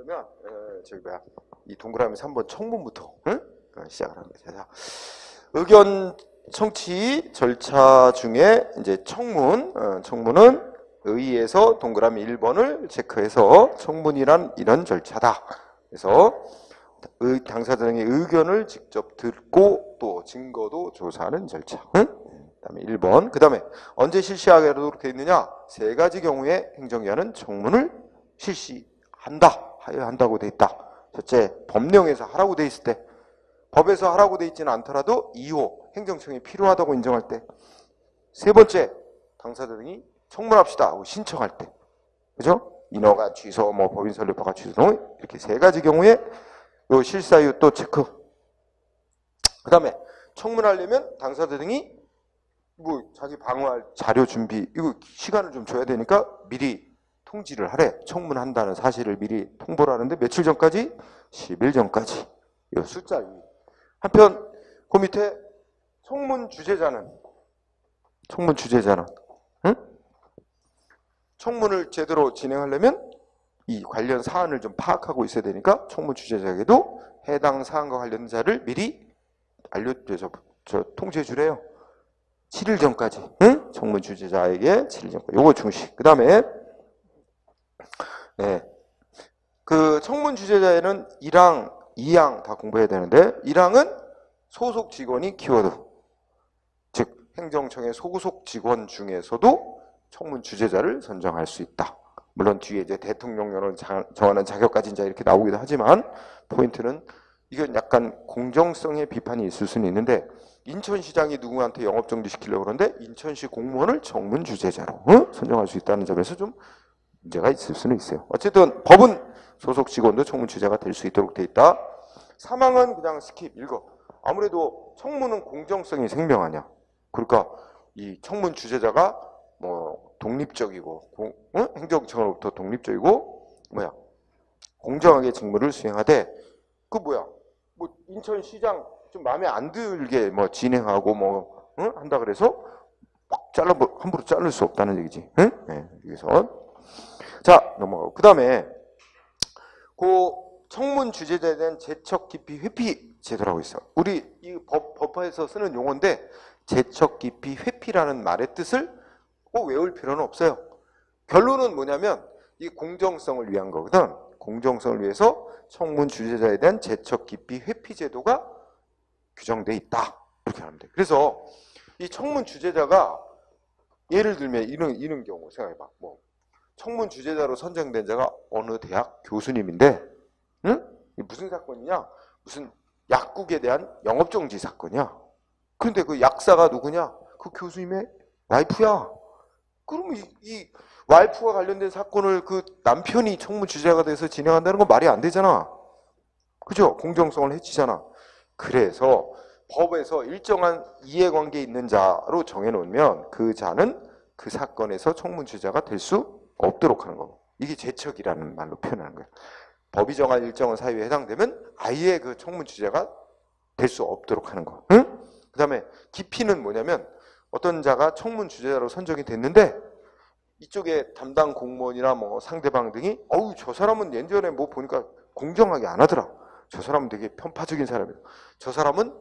그러면 저기 뭐야 이 동그라미 3번 청문부터 시작을 합니다. 자, 의견 청취 절차 중에 이제 청문은 의의에서 동그라미 1번을 체크해서 청문이란 이런 절차다. 그래서 당사자의 의견을 직접 듣고 또 증거도 조사하는 절차. 그다음에 1번. 그다음에 언제 실시하도록 되어 있느냐? 세 가지 경우에 행정기관은 청문을 하여야 한다고 되어 있다. 첫째, 법령에서 하라고 되어 있을 때. 법에서 하라고 되어 있지는 않더라도 2호 행정청이 필요하다고 인정할 때. 세 번째, 당사자 등이 청문합시다 하고 신청할 때. 그죠? 인허가 취소, 법인 설립허가 취소 등 이렇게 세 가지 경우에 요 실사유 또 체크. 그 다음에 청문하려면 당사자 등이 자기 방어할 자료 준비, 이거 시간을 좀 줘야 되니까 미리 통지를 하래. 청문한다는 사실을 미리 통보를 하는데 며칠 전까지? 10일 전까지. 이 숫자 2. 한편 그 밑에 청문 주재자는 응? 청문을 제대로 진행하려면 이 관련 사안을 좀 파악하고 있어야 되니까 청문 주재자에게도 해당 사안과 관련 자를 미리 통지해 주래요. 7일 전까지. 응? 청문 주재자에게 7일 전까지. 요거 중시. 그 다음에 그 청문 주재자에는 1항, 2항 다 공부해야 되는데 1항은 소속 직원이 키워드. 즉 행정청의 소속 직원 중에서도 청문 주재자를 선정할 수 있다. 물론 뒤에 이제 대통령령을 정하는 자격 가진 자 이렇게 나오기도 하지만 포인트는 이건 약간 공정성의 비판이 있을 수는 있는데 인천시장이 누구한테 영업정지 시키려고 그러는데 인천시 공무원을 청문 주재자로 선정할 수 있다는 점에서 좀 문제가 있을 수는 있어요. 어쨌든 법은 소속 직원도 청문 주재자가 될 수 있도록 돼 있다. 3항은 그냥 스킵 읽어. 아무래도 청문은 공정성이 생명하냐. 그러니까 이 청문 주재자가 독립적이고 행정청으로부터 독립적이고 공정하게 직무를 수행하되 인천시장 좀 마음에 안 들게 진행하고 한다 그래서 막 함부로 자를 수 없다는 얘기지. 여기서 자 넘어가고 그 다음에 그 청문 주재자에 대한 제척 기피 회피 제도라고 있어. 우리 이 법화에서 쓰는 용어인데 제척 기피 회피라는 말의 뜻을 꼭 외울 필요는 없어요. 결론은 뭐냐면 이 공정성을 위한 거거든. 공정성을 위해서 청문 주재자에 대한 제척 기피 회피 제도가 규정돼 있다. 이렇게 하면 돼. 그래서 이 청문 주재자가 예를 들면 이런 경우 생각해봐. 청문 주재자로 선정된 자가 어느 대학 교수님인데, 이 무슨 사건이냐? 무슨 약국에 대한 영업정지 사건이야. 그런데 그 약사가 누구냐? 그 교수님의 와이프야. 그러면 이 와이프와 관련된 사건을 그 남편이 청문 주재자가 돼서 진행한다는 건 말이 안 되잖아. 그죠? 공정성을 해치잖아. 그래서 법에서 일정한 이해관계 있는 자로 정해놓으면 그 자는 그 사건에서 청문 주재자가 될 수 없도록 하는 거고. 이게 제척이라는 말로 표현하는 거예요. 법이 정한 일정한 사유에 해당되면 아예 그 청문 주재자가 될 수 없도록 하는 거. 그 다음에 기피는 뭐냐면 어떤 자가 청문 주재자로 선정이 됐는데 이쪽에 담당 공무원이나 상대방 등이 저 사람은 예전에 보니까 공정하게 안 하더라. 저 사람은 되게 편파적인 사람이다. 저 사람은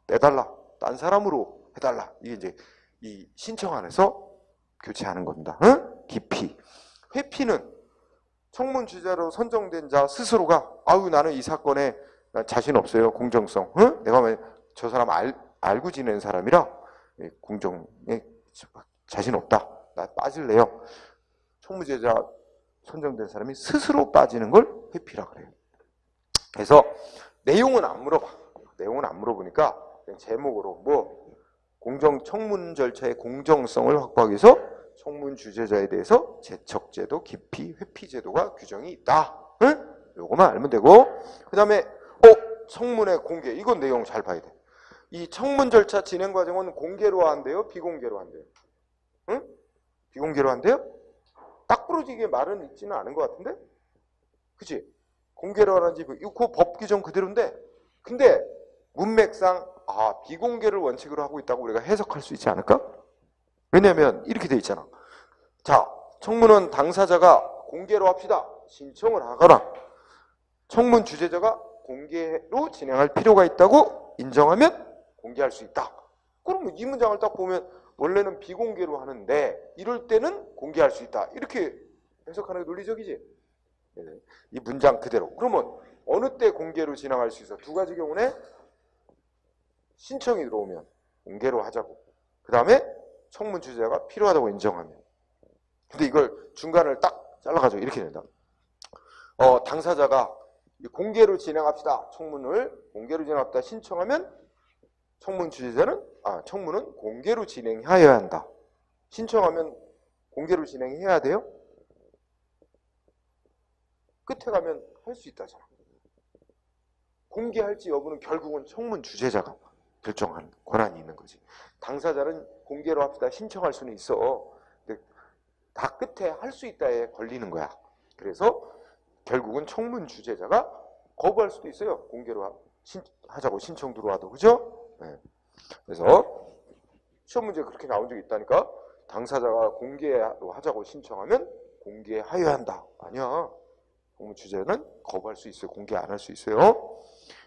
내달라. 딴 사람으로 해달라. 이게 이제 이 신청 안에서 교체하는 겁니다. 기피. 회피는 청문 주재자로 선정된 자 스스로가 나는 이 사건에 자신 없어요. 공정성. 내가 저 사람 알고 지내는 사람이라 공정에 자신 없다. 나 빠질래요. 청문 주재자 선정된 사람이 스스로 빠지는 걸 회피라 그래요. 그래서 내용은 안 물어봐. 내용은 안 물어보니까 그냥 제목으로 청문 절차의 공정성을 확보하기 위해서 청문 주재자에 대해서 제척제도, 기피, 회피제도가 규정이 있다. 요거만 알면 되고 그 다음에 청문회 공개. 이건 내용 잘 봐야 돼. 이 청문 절차 진행 과정은 공개로 한대요? 비공개로 한대요? 비공개로 한대요? 딱 부러지게 말은 있지는 않은 것 같은데? 그치? 공개로 하는지 그 법 규정 그대로인데 근데 문맥상 비공개를 원칙으로 하고 있다고 우리가 해석할 수 있지 않을까? 왜냐면 이렇게 돼 있잖아. 자, 청문은 당사자가 공개로 합시다. 신청을 하거나 청문 주재자가 공개로 진행할 필요가 있다고 인정하면 공개할 수 있다. 그러면 이 문장을 딱 보면 원래는 비공개로 하는데 이럴 때는 공개할 수 있다. 이렇게 해석하는 게 논리적이지. 이 문장 그대로. 그러면 어느 때 공개로 진행할 수 있어? 두 가지 경우네. 신청이 들어오면 공개로 하자고. 그 다음에 청문 주재자가 필요하다고 인정하면. 근데 이걸 중간을 딱 잘라가지고 이렇게 된다. 당사자가 공개로 진행합시다. 청문을 공개로 진행합시다. 신청하면 청문은 공개로 진행하여야 한다. 신청하면 공개로 진행해야 돼요? 끝에 가면 할 수 있다잖아. 공개할지 여부는 결국은 청문 주재자가 결정하는 권한이 있는 거지. 당사자는 공개로 합시다. 신청할 수는 있어. 근데 다 끝에 할 수 있다에 걸리는 거야. 그래서 결국은 청문 주재자가 거부할 수도 있어요. 공개로 하자고 신청 들어와도. 그죠? 네. 그래서 시험 문제에 그렇게 나온 적이 있다니까. 당사자가 공개로 하자고 신청하면 공개하여야 한다. 아니야. 청문 주재자는 거부할 수 있어요. 공개 안 할 수 있어요.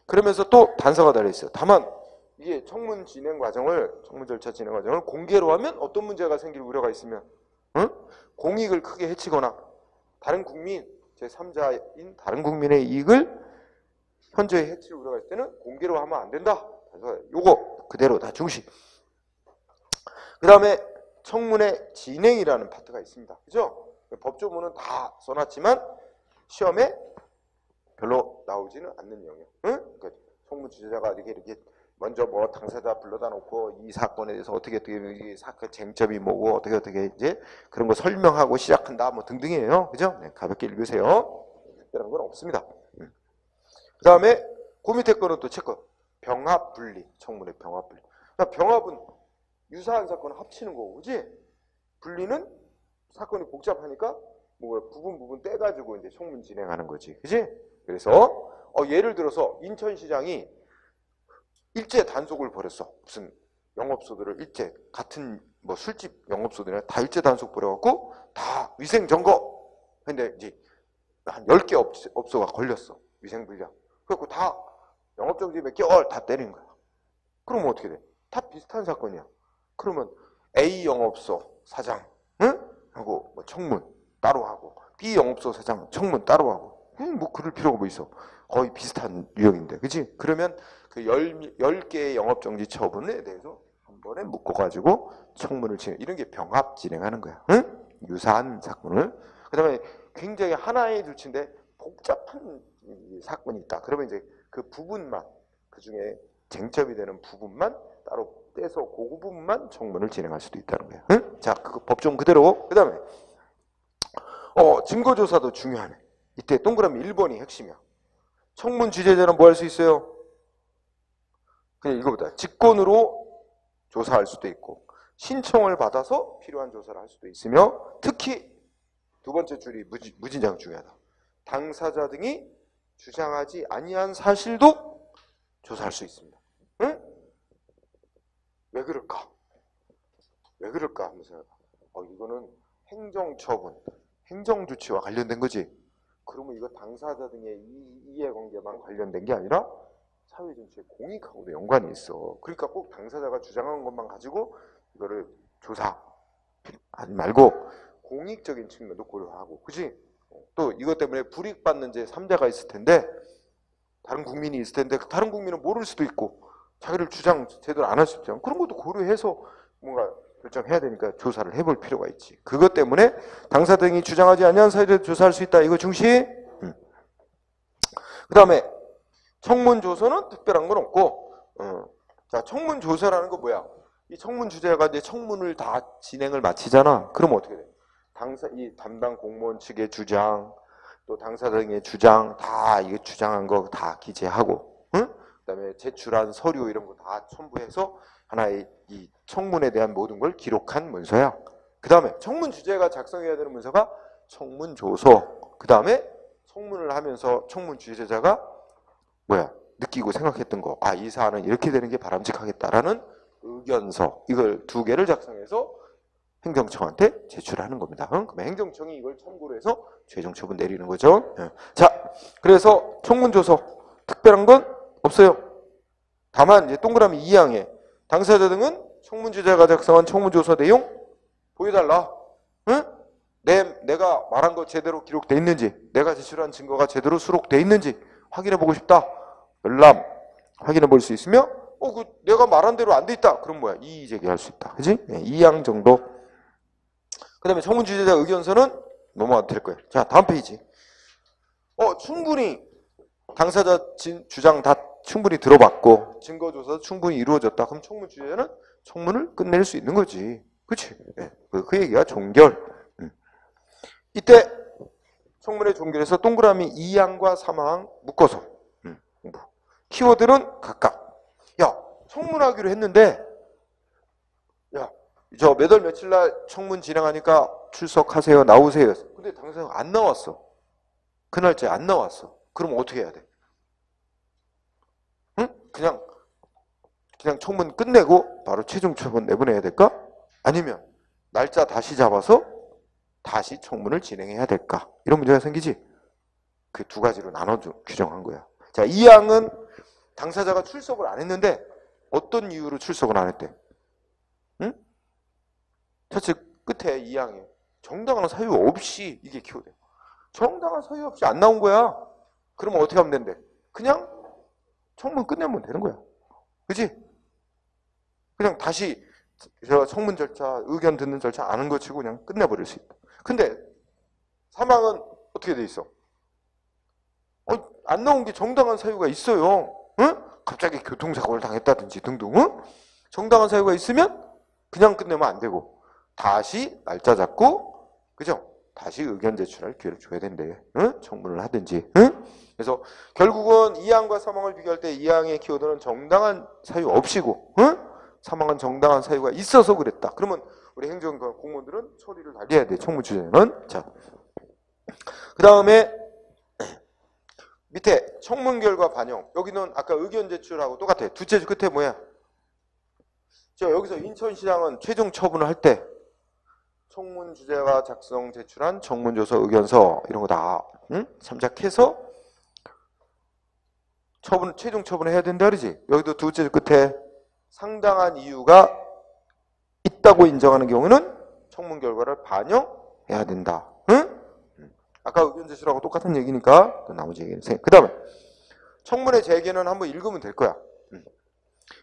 그러면서 또 단서가 달려있어요. 다만 이게 청문 절차 진행 과정을 공개로 하면 어떤 문제가 생길 우려가 있으면 공익을 크게 해치거나 다른 국민, 제3자인 다른 국민의 이익을 현저히 해칠 우려가 있을 때는 공개로 하면 안 된다. 그래서 요거 그대로 다 중시. 그 다음에 청문회 진행이라는 파트가 있습니다. 그죠? 법조문은 다 써놨지만 시험에 별로 나오지는 않는 영역. 그러니까 청문 주재자가 이렇게 먼저 뭐 당사자 불러다 놓고 이 사건에 대해서 어떻게 이 사건 쟁점이 뭐고 어떻게 이제 그런 거 설명하고 시작한다 뭐 등등이에요. 그죠? 네, 가볍게 읽으세요. 특별한 건 없습니다. 그 다음에 그 밑에 거는 또 체크. 병합 분리. 청문회 병합 분리. 그러니까 병합은 유사한 사건을 합치는 거고, 그지? 분리는 사건이 복잡하니까 뭐 부분 떼가지고 이제 청문 진행하는 거지, 그지? 그래서 예를 들어서 인천시장이 일제 단속을 벌였어. 무슨 영업소들을 일제 같은 뭐 술집 영업소들이나 다 일제 단속 벌여갖고 다 위생 점거. 근데 이제 한 10개 업소가 걸렸어. 위생 불량. 그래갖고 다 영업정지 몇 개월 다 때린 거야. 그러면 어떻게 돼? 다 비슷한 사건이야. 그러면 A 영업소 사장, 하고 뭐 청문 따로 하고 B 영업소 사장 청문 따로 하고 뭐 그럴 필요가 뭐 있어. 거의 비슷한 유형인데, 그치? 그러면 그 10개의 영업정지 처분에 대해서 한 번에 묶어가지고 청문을 이런 게 병합 진행하는 거야. 유사한 사건을. 그 다음에 굉장히 하나의 조치인데 복잡한 사건이 있다. 그러면 이제 그 부분만, 그 중에 쟁점이 되는 부분만 따로 떼서 그 부분만 청문을 진행할 수도 있다는 거야. 자, 그 법정 그대로. 그 다음에 증거조사도 중요하네. 이때 동그라미 1번이 핵심이야. 청문 주재자는 뭐 할 수 있어요? 그냥 이거보다 직권으로 조사할 수도 있고 신청을 받아서 필요한 조사를 할 수도 있으며 특히 두 번째 줄이 무진장 중요하다. 당사자 등이 주장하지 아니한 사실도 조사할 수 있습니다. 응? 왜 그럴까? 왜 그럴까 하면서 이거는 행정처분, 행정조치와 관련된 거지. 그러면 이거 당사자 등의 이해관계만 관련된 게 아니라 사회 전체 공익하고도 연관이 있어. 그러니까 꼭 당사자가 주장한 것만 가지고 이거를 조사하지 말고 공익적인 측면도 고려하고, 그지? 또 이것 때문에 불이익받는 제3자가 있을 텐데, 다른 국민이 있을 텐데 다른 국민은 모를 수도 있고 자기를 주장 제대로 안 할 수도 있잖아. 그런 것도 고려해서 뭔가 결정해야 되니까 조사를 해볼 필요가 있지. 그것 때문에 당사 등이 주장하지 아니한 사실을 조사할 수 있다. 이거 중시. 그 다음에 청문조서는 특별한 건 없고, 자, 청문조서라는 거 뭐야? 이 청문 주재가 이제 청문을 다 진행을 마치잖아. 그럼 어떻게 돼? 이 담당 공무원 측의 주장, 또 당사자 등의 주장 다 이게 주장한 거 다 기재하고, 그다음에 제출한 서류 이런 거 다 첨부해서 하나의 이 청문에 대한 모든 걸 기록한 문서야. 그다음에 청문 주재가 작성해야 되는 문서가 청문조서. 그다음에 청문을 하면서 청문 주재자가 느끼고 생각했던 거, 이 사안은 이렇게 되는 게 바람직하겠다라는 의견서, 이걸 2개를 작성해서 행정청한테 제출하는 겁니다. 그러면 행정청이 이걸 참고로 해서 최종 처분 내리는 거죠. 자, 그래서 청문조서 특별한 건 없어요. 다만 이제 동그라미 2항에 당사자 등은 청문주재가 작성한 청문조서 내용 보여달라. 응? 내가 말한 거 제대로 기록돼 있는지, 내가 제출한 증거가 제대로 수록돼 있는지 확인해 보고 싶다. 열람 확인해 볼 수 있으며, 내가 말한 대로 안 돼 있다. 그럼 뭐야? 이의 제기할 수 있다. 그지? 2항 정도. 그 다음에 청문주재자 의견서는 넘어가도 될 거예요. 자, 다음 페이지. 충분히 당사자 주장 다 충분히 들어봤고 증거조사 충분히 이루어졌다. 그럼 청문주재자는 청문을 끝낼 수 있는 거지. 그치? 네. 그 얘기가 종결. 이때 청문회 종결에서 동그라미 2항과 3항 묶어서 공부. 키워드는 각각. 야, 청문하기로 했는데 저 몇 월 며칠 날 청문 진행하니까 출석하세요. 나오세요. 근데 당사자가 안 나왔어. 그 날짜에 안 나왔어. 그럼 어떻게 해야 돼? 응? 그냥 청문 끝내고 바로 최종 처분 내보내야 될까? 아니면 날짜 다시 잡아서 다시 청문을 진행해야 될까? 이런 문제가 생기지. 그 두 가지로 나눠 규정한 거야. 자, 2항은 당사자가 출석을 안 했는데 어떤 이유로 출석을 안 했대? 응? 첫째 끝에 2항에 정당한 사유 없이 이게 키워돼. 정당한 사유 없이 안 나온 거야. 그러면 어떻게 하면 된대? 그냥 청문 끝내면 되는 거야. 그지? 그냥 다시 청문 절차, 의견 듣는 절차 안 한 거 치고 그냥 끝내버릴 수 있다. 근데 3항은 어떻게 돼 있어? 안 나온 게 정당한 사유가 있어요. 응? 갑자기 교통사고를 당했다든지 등등. 응? 정당한 사유가 있으면 그냥 끝내면 안 되고 다시 날짜 잡고, 그죠? 다시 의견 제출할 기회를 줘야 된대. 응? 청문을 하든지. 응? 그래서 결국은 2항과 3항을 비교할 때 2항의 키워드는 정당한 사유 없이고, 응? 3항은 정당한 사유가 있어서 그랬다. 그러면 우리 행정관 공무원들은 처리를 달리해야 돼. 청문주재는. 자, 그 다음에 밑에 청문 결과 반영. 여기는 아까 의견 제출하고 똑같아. 두째 줄 끝에 뭐야? 여기서 인천시장은 최종 처분을 할 때 청문주재가 작성 제출한 청문조서 의견서 이런 거 다 참작해서 최종 처분을 해야 된다 그러지. 여기도 두째 줄 끝에 상당한 이유가 있다고 인정하는 경우는 청문 결과를 반영해야 된다. 응? 아까 의견 제출하고 똑같은 얘기니까 나머지 얘기는 그 다음에 청문의 재개는 한번 읽으면 될 거야.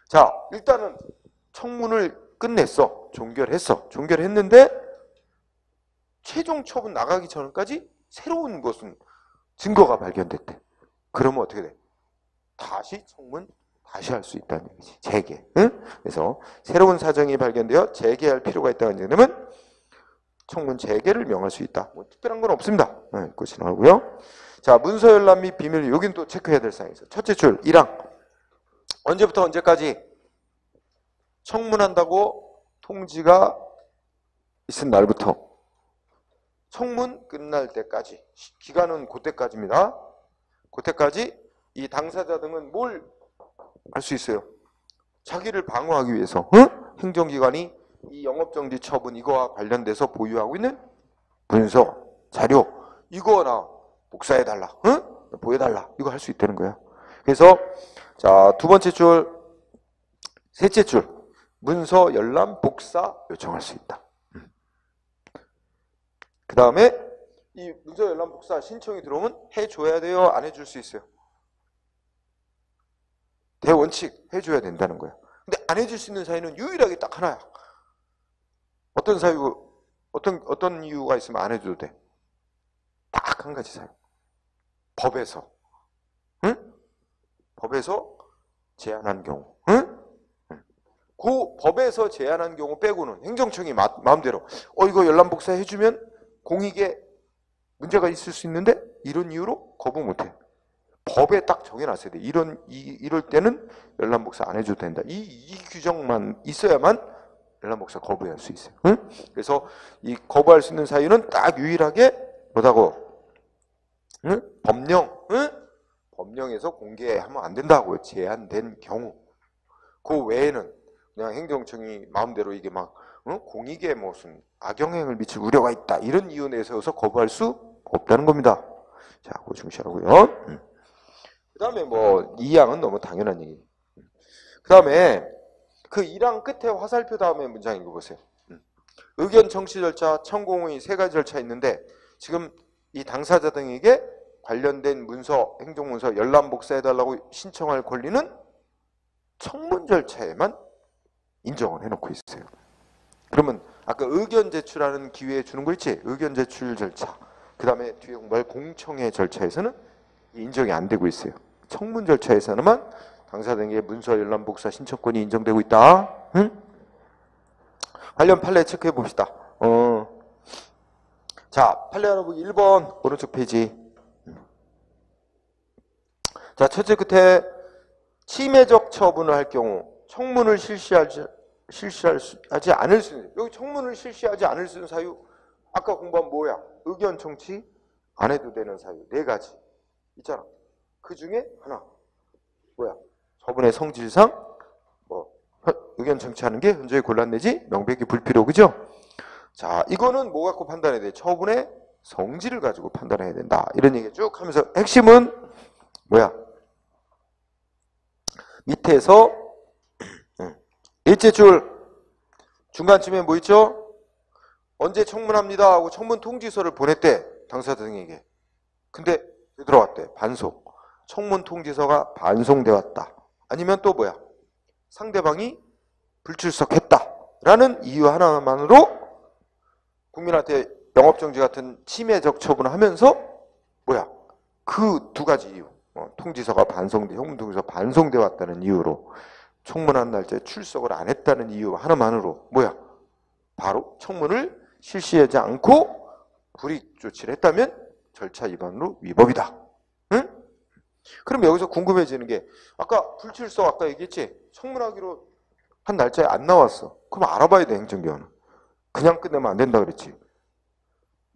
자, 일단은 청문을 끝냈어. 종결했는데 최종 처분 나가기 전까지 새로운 것은 증거가 발견됐대. 그러면 어떻게 돼? 다시 청문 다시 할 수 있다는 얘기지. 재개. 응? 그래서 새로운 사정이 발견되어 재개할 필요가 있다는 얘기는 청문 재개를 명할 수 있다. 뭐 특별한 건 없습니다. 그거 지나가고요. 자, 문서 열람 및 비밀. 여긴 또 체크해야 될 사항이 있어. 첫째 줄 1항. 언제부터 언제까지 청문한다고 통지가 있은 날부터 청문 끝날 때까지. 기간은 그때까지입니다. 그때까지 이 당사자 등은 뭘 할 수 있어요? 자기를 방어하기 위해서 행정기관이 이 영업정지 처분 이거와 관련돼서 보유하고 있는 문서, 자료 이거나 복사해달라, 보여달라 이거 할 수 있다는 거야. 그래서 자, 두 번째 줄, 셋째 줄 문서 열람 복사 요청할 수 있다. 그 다음에 이 문서 열람 복사 신청이 들어오면 해줘야 돼요? 안 해줄 수 있어요? 대원칙 해줘야 된다는 거야. 근데 안 해줄 수 있는 사유는 유일하게 딱 하나야. 어떤 사유, 어떤 이유가 있으면 안 해줘도 돼? 딱 한 가지 사유. 법에서. 응? 법에서 제한한 경우. 응? 그 법에서 제한한 경우 빼고는 행정청이 마음대로 이거 열람 복사 해주면 공익에 문제가 있을 수 있는데 이런 이유로 거부 못해. 법에 딱 정해놨어야 돼. 이럴 때는 열람 복사 안 해줘도 된다. 이 규정만 있어야만 열람 복사 거부할 수 있어요. 응? 그래서 이 거부할 수 있는 사유는 딱 유일하게 뭐다고? 응? 법령. 응? 법령에서 공개하면 안 된다고요. 제한된 경우. 그 외에는 그냥 행정청이 마음대로 이게 막 공익에 무슨 악영향을 미칠 우려가 있다. 이런 이유 내세워서 거부할 수 없다는 겁니다. 자, 그거 중시하고요. 그 다음에 뭐 2항은 너무 당연한 얘기. 그 다음에 그 1항 끝에 화살표 다음에 문장 읽어보세요. 의견 청취 절차, 청공의 세 가지 절차 있는데 지금 이 당사자 등에게 관련된 문서, 행정문서 열람 복사해달라고 신청할 권리는 청문 절차에만 인정을 해놓고 있어요. 그러면 아까 의견 제출하는 기회에 주는 거 있지? 의견 제출 절차. 그 다음에 뒤에 공부할 공청회 절차에서는 인정이 안 되고 있어요. 청문 절차에서는만 당사자에게 문서 열람 복사 신청권이 인정되고 있다. 응? 관련 판례 체크해 봅시다. 자, 판례 하나 보기 1번 오른쪽 페이지. 자, 첫째 끝에 침해적 처분을 할 경우 청문을 실시하지 않을 수 있는, 여기 청문을 실시하지 않을 수 있는 사유 아까 공부한 뭐야? 의견 청취 안 해도 되는 사유 4가지 있잖아. 그 중에 하나 뭐야? 처분의 성질상 뭐 의견 청취하는 게 현저히 곤란내지 명백히 불필요. 그죠? 자, 이거는 뭐 갖고 판단해야 돼? 처분의 성질을 가지고 판단해야 된다. 이런 얘기 쭉 하면서 핵심은 뭐야? 밑에서 일째 줄 중간쯤에 뭐 있죠? 언제 청문합니다 하고 청문 통지서를 보냈대. 당사자 등에게. 근데 들어왔대. 반송. 청문 통지서가 반송돼 왔다. 아니면 또 뭐야? 상대방이 불출석했다 라는 이유 하나만으로 국민한테 영업정지 같은 침해적 처분을 하면서 뭐야? 그 2가지 이유. 통지서가 청문 통지서 반송돼 왔다는 이유로 청문한 날짜에 출석을 안 했다는 이유 하나만으로 뭐야? 바로 청문을 실시하지 않고 불이익 조치를 했다면 절차 위반으로 위법이다. 응? 그럼 여기서 궁금해지는 게 아까 불출석 아까 얘기했지? 청문하기로 한 날짜에 안 나왔어. 그럼 알아봐야 돼. 행정기관은. 그냥 끝내면 안 된다 그랬지.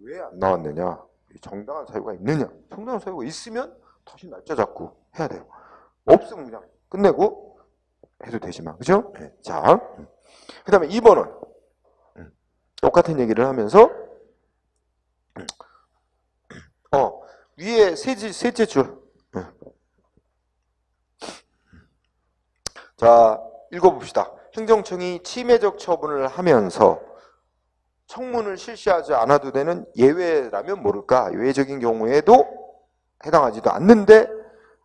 왜 안 나왔느냐? 정당한 사유가 있느냐? 정당한 사유가 있으면 다시 날짜 잡고 해야 돼요. 없으면 그냥 끝내고 해도 되지만. 그죠? 네. 자, 그 다음에 2번은 똑같은 얘기를 하면서 위에 셋째 줄. 자, 읽어봅시다. 행정청이 침해적 처분을 하면서 청문을 실시하지 않아도 되는 예외라면 모를까? 예외적인 경우에도 해당하지도 않는데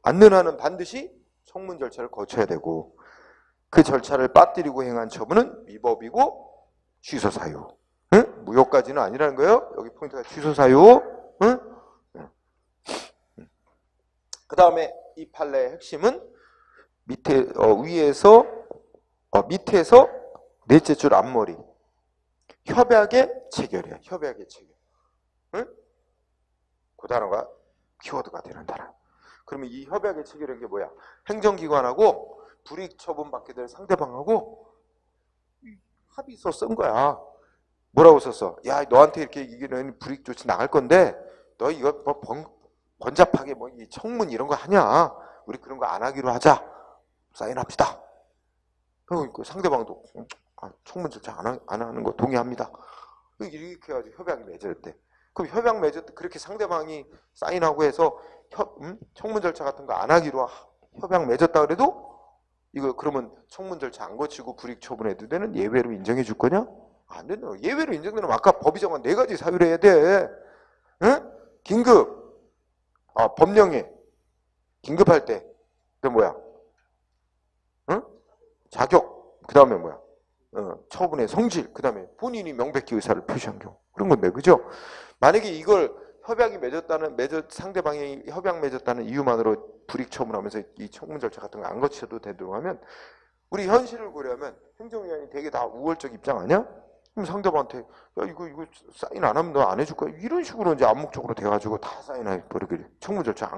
않는 한은 반드시 청문 절차를 거쳐야 되고 그 절차를 빠뜨리고 행한 처분은 위법이고 취소 사유. 응? 무효까지는 아니라는 거예요. 여기 포인트가 취소 사유. 응? 그 다음에 이 판례의 핵심은 밑에 밑에서 넷째 줄 앞머리 협약의 체결이야. 협약의 체결. 응? 그 단어가 키워드가 되는 단어. 그러면 이 협약의 체결인 게 뭐야? 행정기관하고 불이익 처분받게 될 상대방하고 합의서 쓴 거야. 뭐라고 썼어? 야, 너한테 이렇게 이기는 불이익 조치 나갈 건데 너 이거 뭐 번잡하게 뭐 이 청문 이런 거 하냐? 우리 그런 거 안 하기로 하자. 사인합시다. 그리고 상대방도 청문 절차 안 하는 거 동의합니다. 이렇게 해가지고 협약이 맺어졌대. 그럼 협약 맺었대. 그렇게 상대방이 사인하고 해서 청문 절차 같은 거 안 하기로 협약 맺었다 그래도 이거 그러면 청문 절차 안 거치고 불이익 처분해도 되는 예외로 인정해 줄 거냐? 안 된다. 예외로 인정되면 아까 법이 정한 4가지 사유를 해야 돼. 응? 긴급. 법령에 긴급할 때. 그 뭐야? 응? 자격. 그 다음에 뭐야? 처분의 성질. 그 다음에 본인이 명백히 의사를 표시한 경우. 그런 건데, 그죠? 만약에 이걸 협약이 상대방이 협약 맺었다는 이유만으로 불이익 처분하면서 이 청문 절차 같은 거 안 거쳐도 되도록 하면 우리 현실을 고려하면 행정위원이 되게 다 우월적 입장 아니야? 그럼 상대방한테 야 이거 사인 안 하면 너 안 해줄 거야 이런 식으로 이제 암묵적으로 돼가지고 다 사인해 버리게 청문 절차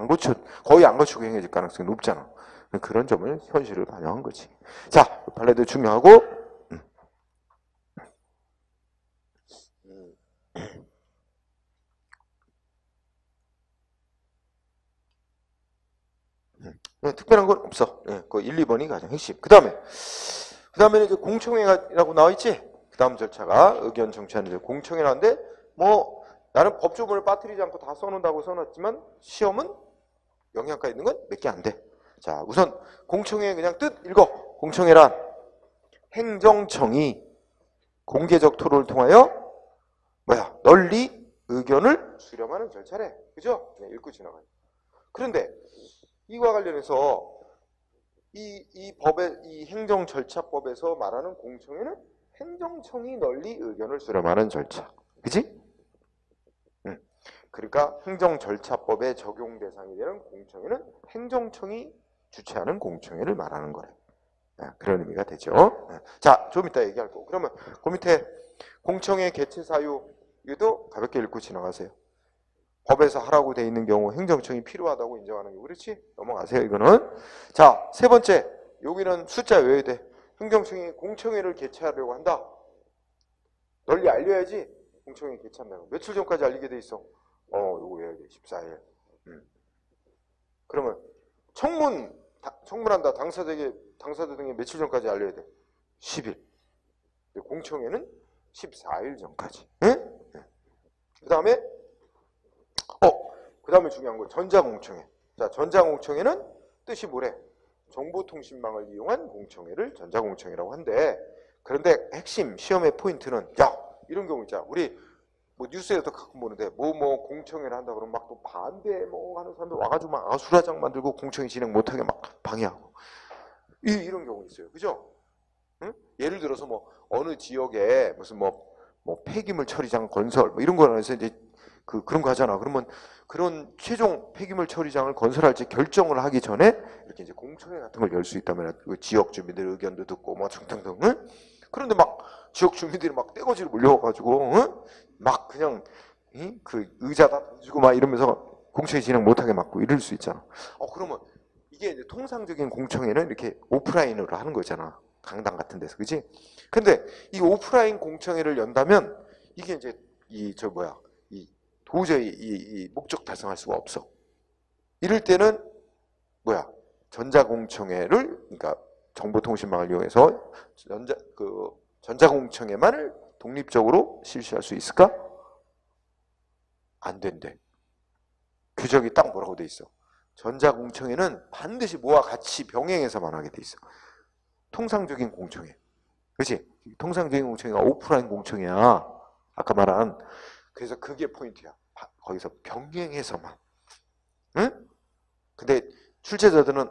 거의 안 거치고 행해질 가능성이 높잖아. 그런 점을 현실을 반영한 거지. 자, 판례도 중요하고 특별한 건 없어. 그 1, 2번이 가장 핵심. 그 다음에는 이제 공청회라고 나와 있지. 그 다음 절차가 의견 정치하는 공청회라는데 뭐 나는 법조문을 빠뜨리지 않고 다 써놓는다고 써놨지만 시험은 영양가 있는 건 몇 개 안 돼. 자, 우선 공청회 그냥 뜻 읽어. 공청회란 행정청이 공개적 토론을 통하여 널리 의견을 수렴하는 절차래. 그죠? 그냥 읽고 지나가요. 그런데 이와 관련해서 이 법의 이 행정 절차법에서 말하는 공청회는 행정청이 널리 의견을 수렴하는 절차. 그지? 그러니까 행정 절차법의 적용 대상이 되는 공청회는 행정청이 주최하는 공청회를 말하는 거래. 그런 의미가 되죠. 자, 좀 이따 얘기할 거고. 그러면 그 밑에 공청회 개최 사유 이것도 가볍게 읽고 지나가세요. 법에서 하라고 돼 있는 경우 행정청이 필요하다고 인정하는 경우. 그렇지? 넘어가세요. 이거는. 자, 세 번째. 여기는 숫자 외워야 돼. 행정청이 공청회를 개최하려고 한다. 널리 알려야지. 공청회 개최한다고. 며칠 전까지 알리게 돼 있어. 요거 외워야 돼. 14일. 그러면 청문한다. 당사자 등에 며칠 전까지 알려야 돼. 10일. 공청회는 14일 전까지. 응? 그 다음에 중요한 거 전자공청회. 자, 전자공청회는 뜻이 뭐래? 정보통신망을 이용한 공청회를 전자공청회라고 한대. 그런데 핵심 시험의 포인트는 이런 경우 있잖아. 우리 뭐 뉴스에도 가끔 보는데 공청회를 한다 그러면 막 또 반대 하는 사람들 와가지고 막 아수라장 만들고 공청회 진행 못하게 막 방해하고 이런 경우 있어요. 그죠? 응? 예를 들어서 어느 지역에 무슨 폐기물 처리장 건설 이런 거라 해서 이제 그런 거 하잖아. 그러면 그런 최종 폐기물 처리장을 건설할지 결정을 하기 전에 이렇게 이제 공청회 같은 걸 열 수 있다면 지역 주민들 의견도 듣고 등등등. 응? 그런데 막 지역 주민들이 막 떼거지로 몰려와가지고 막 그냥 그 의자다 던지고 막 이러면서 공청회 진행 못하게 막고 이럴 수 있잖아. 그러면 이게 이제 통상적인 공청회는 이렇게 오프라인으로 하는 거잖아. 강당 같은 데서, 그지? 근데 이 오프라인 공청회를 연다면 이게 이제 도저히 이 목적 달성할 수가 없어. 이럴 때는 전자공청회를 그러니까 정보통신망을 이용해서 전자공청회만을 독립적으로 실시할 수 있을까? 안 된대. 규정이 딱 뭐라고 돼 있어. 전자공청회는 반드시 뭐와 같이 병행해서만 하게 돼 있어. 통상적인 공청회. 그렇지? 통상적인 공청회가 오프라인 공청회야. 아까 말한. 그래서 그게 포인트야. 거기서 병행해서만. 응? 근데 출제자들은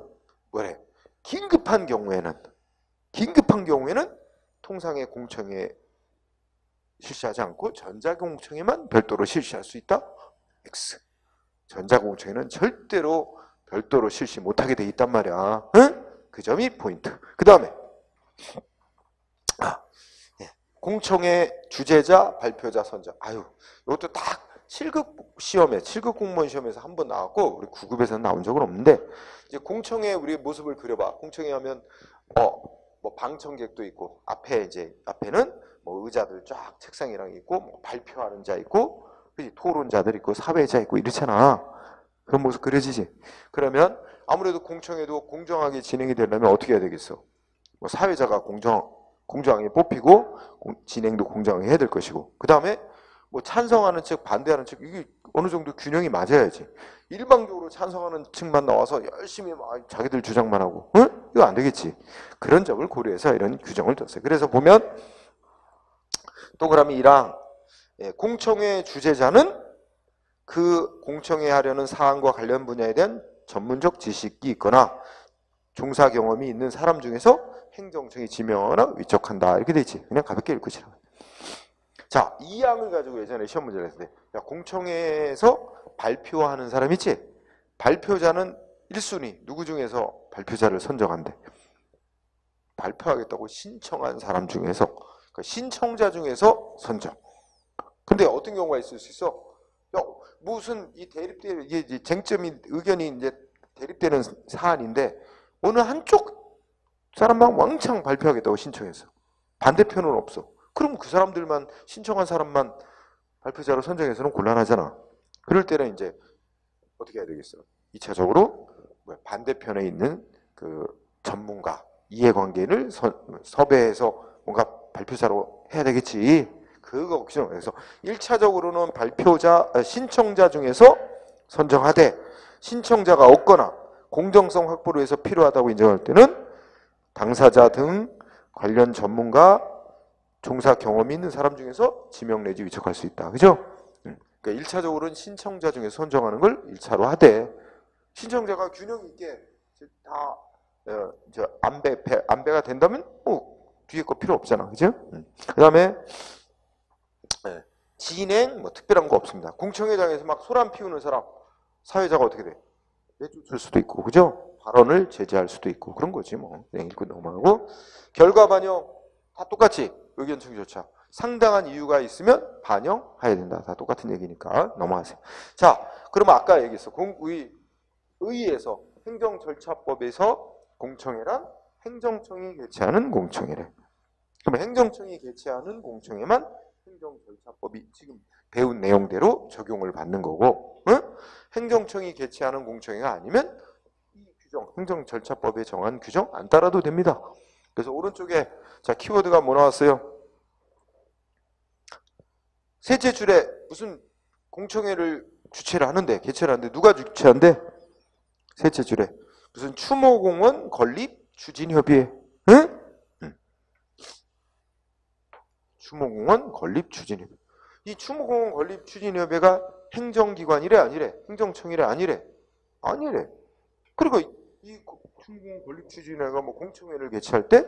뭐래? 긴급한 경우에는 통상의 공청회 실시하지 않고 전자공청회만 별도로 실시할 수 있다? X. 전자공청회는 절대로 별도로 실시 못하게 돼 있단 말이야. 응? 그 점이 포인트. 그 다음에 공청회 주재자, 발표자, 선정. 이것도 딱 7급 시험에 7급 공무원 시험에서 한 번 나왔고 우리 9급에서는 나온 적은 없는데 이제 공청회 우리 모습을 그려봐. 공청회 하면 방청객도 있고 앞에는 의자들 쫙 책상이랑 있고 발표하는 자 있고 그치? 토론자들 있고 사회자 있고 이렇잖아. 그런 모습 그려지지. 그러면 아무래도 공청회도 공정하게 진행이 되려면 어떻게 해야 되겠어? 사회자가 공정하게 뽑히고 진행도 공정하게 해야 될 것이고 그 다음에 찬성하는 측 반대하는 측 이게 어느 정도 균형이 맞아야지. 일방적으로 찬성하는 측만 나와서 열심히 막 자기들 주장만 하고 이거 안 되겠지. 그런 점을 고려해서 이런 규정을 뒀어요. 그래서 보면 동그라미 1항 공청회 주재자는 그 공청회 하려는 사안과 관련 분야에 대한 전문적 지식이 있거나 종사 경험이 있는 사람 중에서 행정청이 지명하거나 위촉한다. 이렇게 돼 있지. 그냥 가볍게 읽고 지나가. 자, 이 항을 가지고 예전에 시험 문제를 했을 때 공청회에서 발표하는 사람 있지? 발표자는 1순위 누구 중에서 발표자를 선정한대? 발표하겠다고 신청한 사람 중에서 그러니까 신청자 중에서 선정. 근데 어떤 경우가 있을 수 있어? 무슨 이게 쟁점이 의견이 이제 대립되는 사안인데 어느 한쪽 사람만 왕창 발표하겠다고 신청했어. 반대편은 없어. 그럼 그 사람들만 신청한 사람만 발표자로 선정해서는 곤란하잖아. 그럴 때는 이제 어떻게 해야 되겠어? 2차적으로 반대편에 있는 그 전문가 이해관계를 섭외해서 뭔가 발표자로 해야 되겠지. 그거 그래서 1차적으로는 신청자 중에서 선정하되 신청자가 없거나 공정성 확보를 위해서 필요하다고 인정할 때는 당사자 등 관련 전문가, 종사 경험이 있는 사람 중에서 지명 내지 위촉할 수 있다. 그죠? 그러니까 1차적으로는 신청자 중에서 선정하는 걸 1차로 하되 신청자가 균형 있게 다 안배가 된다면 뭐 뒤에 거 필요 없잖아. 그죠? 그 다음에 진행 뭐 특별한 거 없습니다. 공청회장에서 막 소란 피우는 사람 사회자가 어떻게 돼? 내쫓을 수도 있고 그죠? 발언을 제재할 수도 있고 그런 거지 뭐. 그냥 읽고 넘어가고 결과 반영 다 똑같이 의견 청취조차 상당한 이유가 있으면 반영해야 된다. 다 똑같은 얘기니까 넘어가세요. 자, 그러면 아까 얘기했어. 의회에서 행정절차법에서 공청회란 행정청이 개최하는 공청회래. 그럼 행정청이 개최하는 공청회만 행정절차법이 지금 배운 내용대로 적용을 받는 거고, 응? 행정청이 개최하는 공청회가 아니면 이 규정, 행정절차법에 정한 규정 안 따라도 됩니다. 그래서 오른쪽에 자 키워드가 뭐 나왔어요? 셋째 줄에 무슨 공청회를 주최를 하는데 개최를 하는데 누가 주최한대? 셋째 줄에 무슨 추모공원 건립 추진협의회, 응? 추모공원 건립 추진협의회. 이 추모공원 건립 추진협의회가 행정기관이래 아니래? 행정청이래 아니래? 아니래. 그리고 이 추모공원 건립 추진협의회가 뭐 공청회를 개최할 때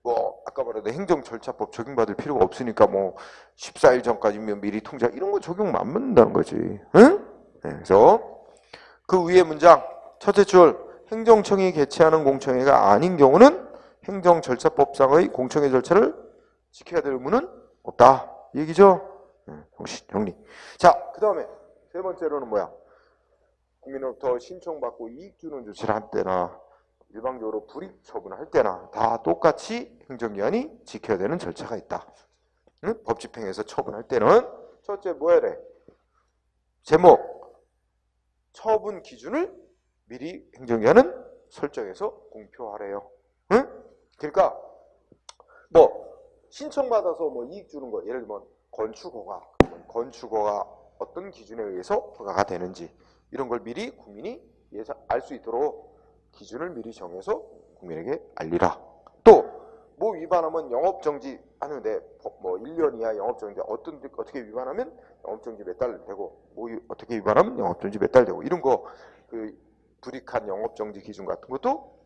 뭐 아까 말한 행정절차법 적용받을 필요가 없으니까 뭐 14일 전까지면 미리 통장 이런 거 적용 안 받는다는 거지. 응? 네, 그래서 그 위에 문장 첫째 줄 행정청이 개최하는 공청회가 아닌 경우는 행정절차법상의 공청회 절차를 지켜야 될 의무는 없다. 이 얘기죠? 정리. 자, 그 다음에 세 번째로는 뭐야? 국민으로부터 신청받고 이익 주는 조치를 할 때나 일방적으로 불이익 처분할 때나 다 똑같이 행정기관이 지켜야 되는 절차가 있다. 응? 법 집행에서 처분할 때는 첫째 뭐야 돼? 제목 처분 기준을 미리 행정기관은 설정해서 공표하래요. 응? 그러니까 뭐 신청받아서 뭐 이익 주는 거 예를 들면 건축허가 어떤 기준에 의해서 허가가 되는지 이런 걸 미리 국민이 알 수 있도록 기준을 미리 정해서 국민에게 알리라. 또 뭐 위반하면 영업정지 하는데 뭐 1년 이하 영업정지 어떻게 위반하면 영업정지 몇 달 되고 뭐 어떻게 위반하면 영업정지 몇 달 되고 이런 거 그 불이익한 영업정지 기준 같은 것도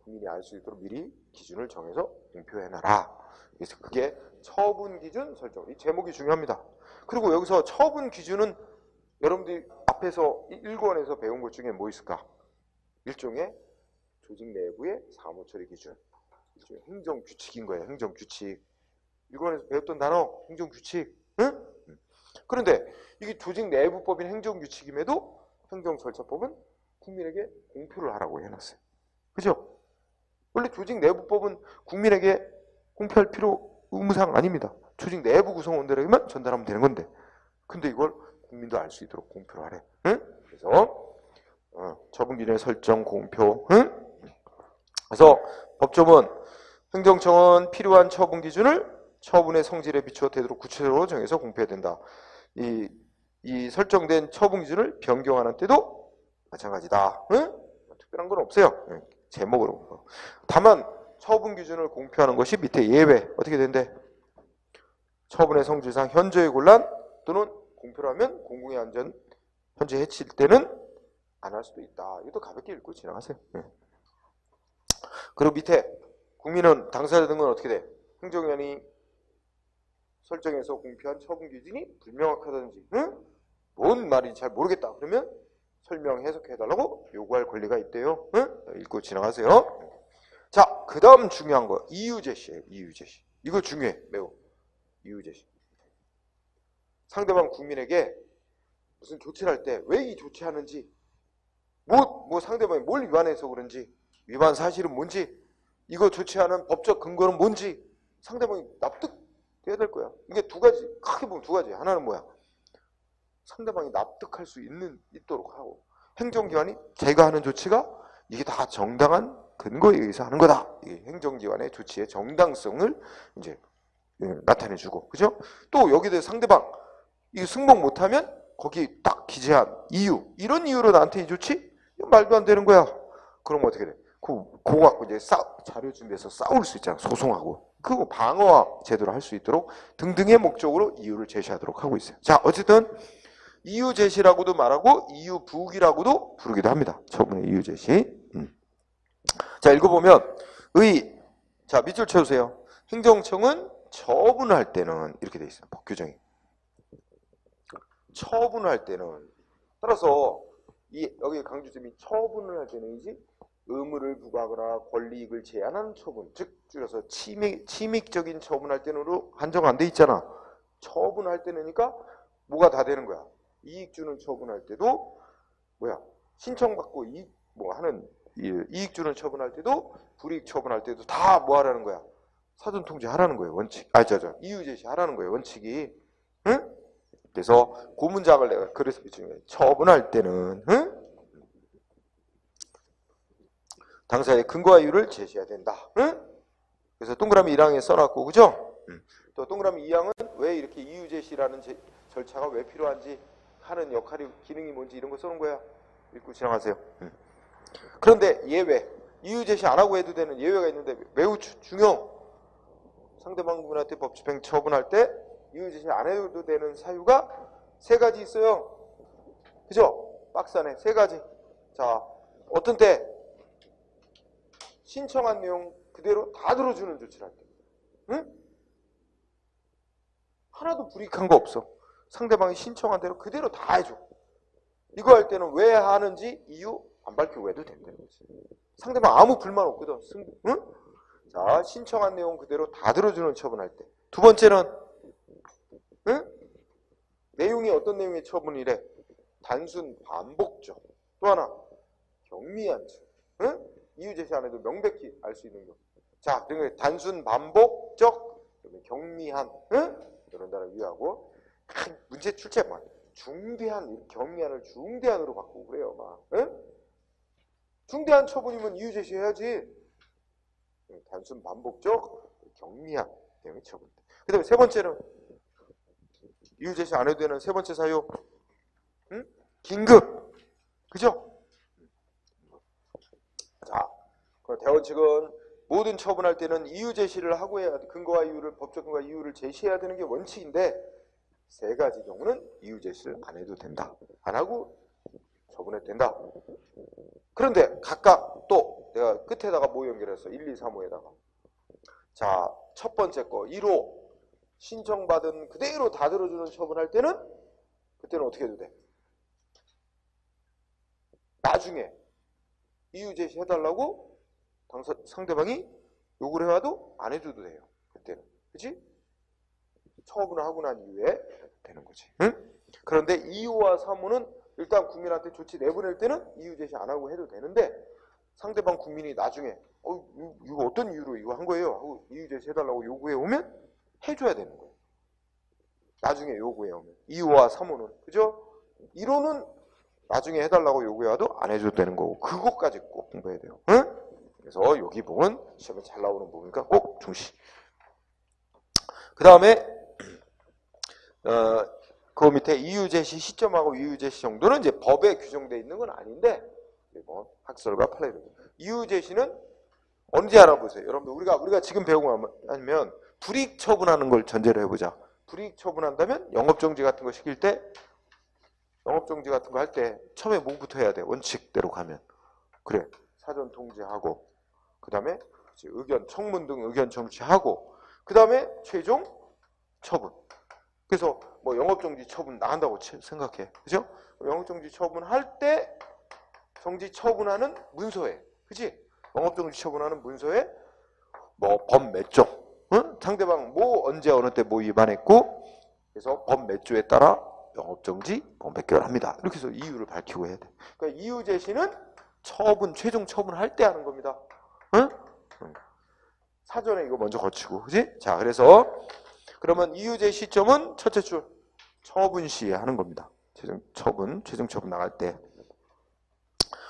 국민이 알 수 있도록 미리 기준을 정해서 공표해놔라. 그래서 그게 처분 기준 설정. 이 제목이 중요합니다. 그리고 여기서 처분 기준은 여러분들이 앞에서 1권에서 배운 것 중에 뭐 있을까? 일종의 조직 내부의 사무처리 기준. 일종의 행정규칙인 거예요. 행정규칙. 1권에서 배웠던 단어 행정규칙. 응? 그런데 이게 조직 내부법인 행정규칙임에도 행정절차법은 국민에게 공표를 하라고 해놨어요. 그죠? 원래 조직 내부법은 국민에게 공표할 의무사항 아닙니다. 조직 내부 구성원들에게만 전달하면 되는 건데. 근데 이걸 국민도 알 수 있도록 공표를 하래. 응? 그래서 처분 기준의 설정, 공표. 응? 그래서 법조문 행정청은 필요한 처분 기준을 처분의 성질에 비추어 되도록 구체적으로 정해서 공표해야 된다. 이 설정된 처분 기준을 변경하는 때도 마찬가지다. 응? 특별한 건 없어요. 응. 제목으로. 다만 처분 기준을 공표하는 것이 밑에 예외 어떻게 된대? 처분의 성질상 현저히 곤란 또는 공표를 하면 공공의 안전 현재 해칠 때는 안 할 수도 있다. 이것도 가볍게 읽고 지나가세요. 네. 그리고 밑에 국민은 당사자 등은 어떻게 돼? 행정위원이 설정해서 공표한 처분 기준이 불명확하다든지 응? 뭔 말인지 잘 모르겠다. 그러면 설명 해석해달라고 요구할 권리가 있대요. 응? 읽고 지나가세요. 자, 그 다음 중요한 거 이유 제시예요. 이유 제시. 이거 중요해. 매우. 이유 제시. 상대방 국민에게 무슨 조치를 할 때 왜 이 조치하는지 뭐 상대방이 뭘 위반해서 그런지 위반 사실은 뭔지 이거 조치하는 법적 근거는 뭔지 상대방이 납득돼야 될 거야. 이게 두 가지 크게 보면 두 가지. 하나는 뭐야? 상대방이 납득할 수 있도록 하고 행정기관이 제가 하는 조치가 이게 다 정당한 근거에 의해서 하는 거다. 이게 행정기관의 조치의 정당성을 이제 나타내주고, 그죠? 또 여기에 대해 상대방 이 승복 못하면 거기 딱 기재한 이유, 이런 이유로 나한테 좋지? 이건 말도 안 되는 거야. 그럼 어떻게 돼? 그거 갖고 이제 자료 준비해서 싸울 수 있잖아. 소송하고. 그거 방어와 제대로 할 수 있도록 등등의 목적으로 이유를 제시하도록 하고 있어요. 자, 어쨌든 이유 제시라고도 말하고 이유 부기라고도 부르기도 합니다. 처분의 이유 제시. 자, 읽어보면 자, 밑줄 쳐주세요. 행정청은 처분할 때는 이렇게 돼 있어요. 법 규정이. 처분할 때는 따라서 여기 강조점이 처분을 할 때는이지 의무를 부과하거나 권리이익을 제한하는 처분, 즉 줄여서 침익적인 처분할 때는으로 한정 안 돼 있잖아. 처분할 때는니까 뭐가 다 되는 거야. 이익 주는 처분할 때도 신청받고 이익 주는 처분할 때도 불이익 처분할 때도 다 뭐 하라는 거야. 사전 통지하라는 거예요. 원칙. 이유 제시하라는 거예요. 원칙이. 응? 그래서 그 문장을 내가 그래서 처분할 때는 당사의 근거와 이유를 제시해야 된다. 그래서 동그라미 1항에 써놨고, 그죠? 또 동그라미 2항은 왜 이렇게 이유 제시라는 절차가 왜 필요한지 하는 역할이 기능이 뭔지 이런 거 써놓은 거야. 읽고 지나가세요. 그런데 예외, 이유 제시 안 하고 해도 되는 예외가 있는데 매우 중요. 상대방 부분한테 법 집행 처분할 때 이유 제시 안 해도 되는 사유가 3가지 있어요. 그죠? 박스 안에 3가지. 자, 어떤 때 신청한 내용 그대로 다 들어주는 조치를 할 때. 응? 하나도 불이익한 거 없어. 상대방이 신청한 대로 그대로 다 해줘. 이거 할 때는 왜 하는지 이유 안 밝히고 해도 된다는 거지. 상대방 아무 불만 없거든. 응? 자, 신청한 내용 그대로 다 들어주는 처분할 때. 두 번째는 내용이 어떤 내용의 처분이래? 단순 반복적. 또 하나 경미한 처분. 이유 제시 안 해도 명백히 알 수 있는 거. 자, 그러니까 단순 반복적, 경미한, 이런 단어를 유의하고 문제 출제만 중대한, 경미한을 중대한으로 바꾸고 그래요, 막. 중대한 처분이면 이유 제시해야지. 단순 반복적, 경미한 내용의 처분. 그 다음에 3번째는 이유 제시 안 해도 되는 3번째 사유, 긴급. 그죠? 자, 대원칙은 모든 처분할 때는 이유 제시를 하고 해야 돼. 근거와 이유를, 법적 근거와 이유를 제시해야 되는 게 원칙인데 3가지 경우는 이유 제시를 안 해도 된다. 안 하고 처분해도 된다. 그런데 각각 또 내가 끝에다가 뭐 연결했어? 1, 2, 3호에다가. 자, 첫 번째 거 1호 신청받은 그대로 다 들어주는 처분할 때는 그때는 어떻게 해도 돼? 나중에 이유 제시해달라고 상대방이 요구를 해와도 안 해줘도 돼요. 그때는. 그치? 처분을 하고 난 이후에 되는 거지. 응? 그런데 2호와 3호는 일단 국민한테 조치 내보낼 때는 이유 제시 안 하고 해도 되는데 상대방 국민이 나중에 이거 어떤 이유로 이거 한 거예요? 하고 이유 제시해달라고 요구해 오면 해줘야 되는 거예요. 나중에 요구해 오면. 2호와 3호는. 그죠? 1호는 나중에 해달라고 요구해와도 안 해줘도 되는 거고 그것까지 꼭 공부해야 돼요. 응? 그래서 여기 부분 시험에 잘 나오는 부분이니까 꼭 중시. 그 다음에 그 밑에 이유 제시 시점하고 이유 제시 정도는 이제 법에 규정되어 있는 건 아닌데 뭐 학설과 판례로 이유 제시는 언제 알아보세요? 여러분들 우리가 지금 배우고 하면 불이익 처분하는 걸 전제로 해보자. 불이익 처분한다면 영업정지 같은 거 시킬 때 영업정지 같은 거 할 때 처음에 뭐부터 해야 돼? 원칙대로 가면. 그래. 사전 통지하고 그 다음에 의견, 청문 등 의견 청취하고 그 다음에 최종 처분. 그래서 뭐 영업정지 처분 나간다고 생각해. 그죠? 영업정지 처분할 때 정지 처분하는 문서에 그치? 영업정지 처분하는 문서에 뭐 법 몇 조 상대방 뭐 언제 어느 때 뭐 위반했고 그래서 법 몇 조에 따라 영업정지 뭐 몇 개월 합니다. 이렇게 해서 이유를 밝히고 해야 돼. 그러니까 이유 제시는 최종 처분할 때 하는 겁니다. 사전에 이거 먼저 거치고, 그지? 자, 그래서 그러면 이유 제시 시점은 첫째 줄 처분 시에 하는 겁니다. 최종 처분 나갈 때.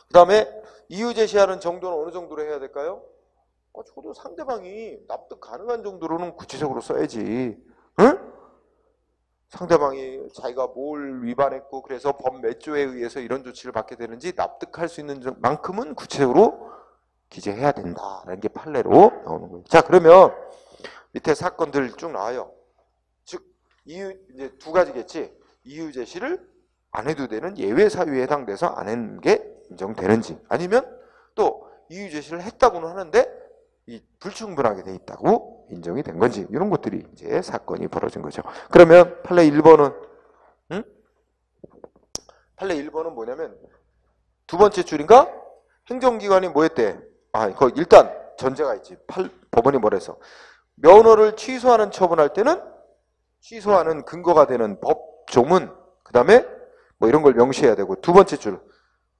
그 다음에 이유 제시하는 정도는 어느 정도로 해야 될까요? 적어도 상대방이 납득 가능한 정도로는 구체적으로 써야지. 응? 상대방이 자기가 뭘 위반했고 그래서 법 몇 조에 의해서 이런 조치를 받게 되는지 납득할 수 있는 만큼은 구체적으로 기재해야 된다라는 게 판례로 나오는 거예요. 자, 그러면 밑에 사건들 쭉 나와요. 즉 이유 이제 두 가지겠지. 이유 제시를 안 해도 되는 예외 사유에 해당돼서 안 하는 게 인정되는지, 아니면 또 이유 제시를 했다고는 하는데 이 불충분하게 돼 있다고 인정이 된 건지, 이런 것들이 이제 사건이 벌어진 거죠. 그러면 판례 1번은 판례 1번은 뭐냐면 두 번째 줄인가? 행정기관이 뭐 했대? 이거 일단 전제가 있지. 법원이 뭐래서 면허를 취소하는 처분할 때는 취소하는 근거가 되는 법조문, 그 다음에 뭐 이런 걸 명시해야 되고, 두 번째 줄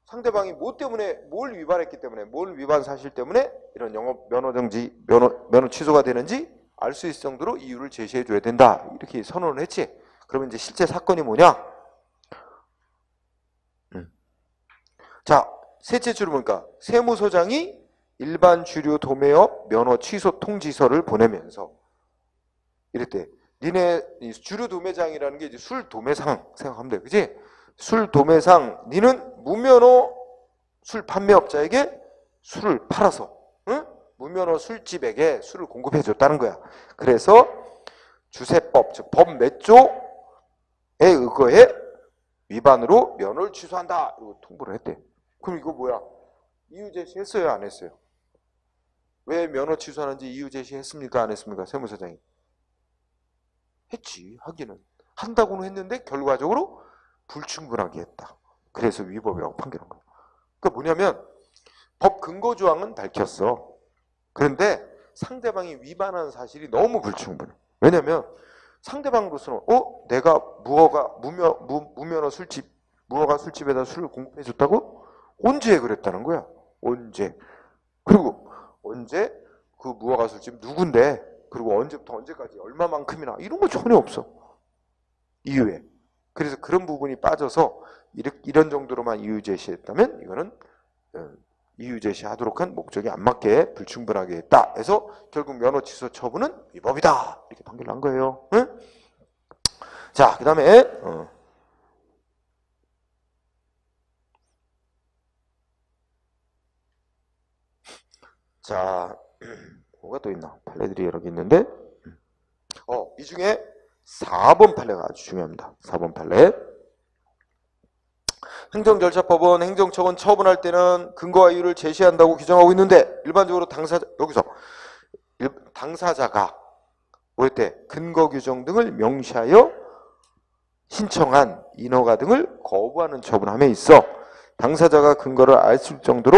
상대방이 뭐 때문에 뭘 위반했기 때문에, 뭘 위반 사실 때문에 이런 영업 면허 정지, 면허 취소가 되는지 알 수 있을 정도로 이유를 제시해 줘야 된다, 이렇게 선언을 했지. 그러면 이제 실제 사건이 뭐냐? 자, 셋째 줄은 뭡니까? 세무서장이 일반 주류 도매업 면허 취소 통지서를 보내면서 이랬대. 니네 주류 도매장이라는 게 이제 술 도매상 생각하면 돼, 그지? 술 도매상, 니는 무면허 술 판매업자에게 술을 팔아서, 응? 무면허 술집에게 술을 공급해 줬다는 거야. 그래서 주세법, 즉 법 몇 조에 의거해 위반으로 면허를 취소한다, 이거 통보를 했대. 그럼 이거 뭐야? 이유 제시했어요, 안 했어요? 왜 면허 취소하는지 이유 제시했습니까, 안 했습니까? 세무서장이 했지. 하기는 한다고는 했는데 결과적으로 불충분하게 했다. 그래서 위법이라고 판결한 거야. 그러니까 뭐냐면 법 근거 조항은 밝혔어. 그런데 상대방이 위반한 사실이 너무 불충분해. 왜냐면 상대방으로서는 내가 무면허 술집, 무허가 술집에다 술을 공급해 줬다고? 언제 그랬다는 거야? 언제? 그리고 언제? 그 무허가 술집 누군데? 그리고 언제부터 언제까지 얼마만큼이나, 이런 거 전혀 없어. 이유에. 그래서 그런 부분이 빠져서 이런 정도로만 이유 제시했다면 이거는 이유 제시하도록 한 목적이 안 맞게 불충분하게 했다 해서 결국 면허 취소 처분은 위법이다, 이렇게 판결난 거예요. 응? 자, 그 다음에 자, 뭐가 또 있나? 판례들이 여러 개 있는데 이 중에 4번 판례가 아주 중요합니다. 4번 판례. 행정절차법은 행정처분 처분할 때는 근거와 이유를 제시한다고 규정하고 있는데, 일반적으로 여기서 당사자가 뭐였대? 근거 규정 등을 명시하여 신청한 인허가 등을 거부하는 처분함에 있어 당사자가 근거를 알 수 있을 정도로,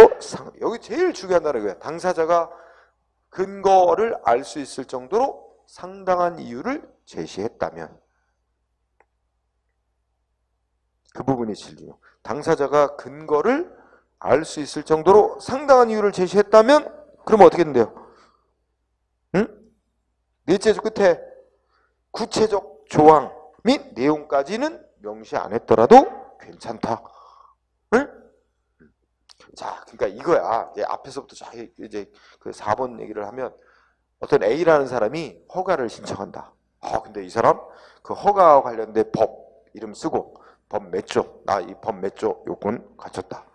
여기 제일 중요하다는 거야. 당사자가 근거를 알 수 있을 정도로 상당한 이유를 제시했다면, 그 부분이 제일 중요해요. 당사자가 근거를 알 수 있을 정도로 상당한 이유를 제시했다면, 그러면 어떻게 된대요? 응? 넷째 줄 끝에 구체적 조항 및 내용까지는 명시 안 했더라도 괜찮다. 응? 자, 그러니까 이거야. 이제 앞에서부터 이제 그 4번 얘기를 하면, 어떤 A라는 사람이 허가를 신청한다. 근데 이 사람 그 허가와 관련된 법 이름 쓰고 법 몇 조, 나 이 법 몇 조 요건 갖췄다.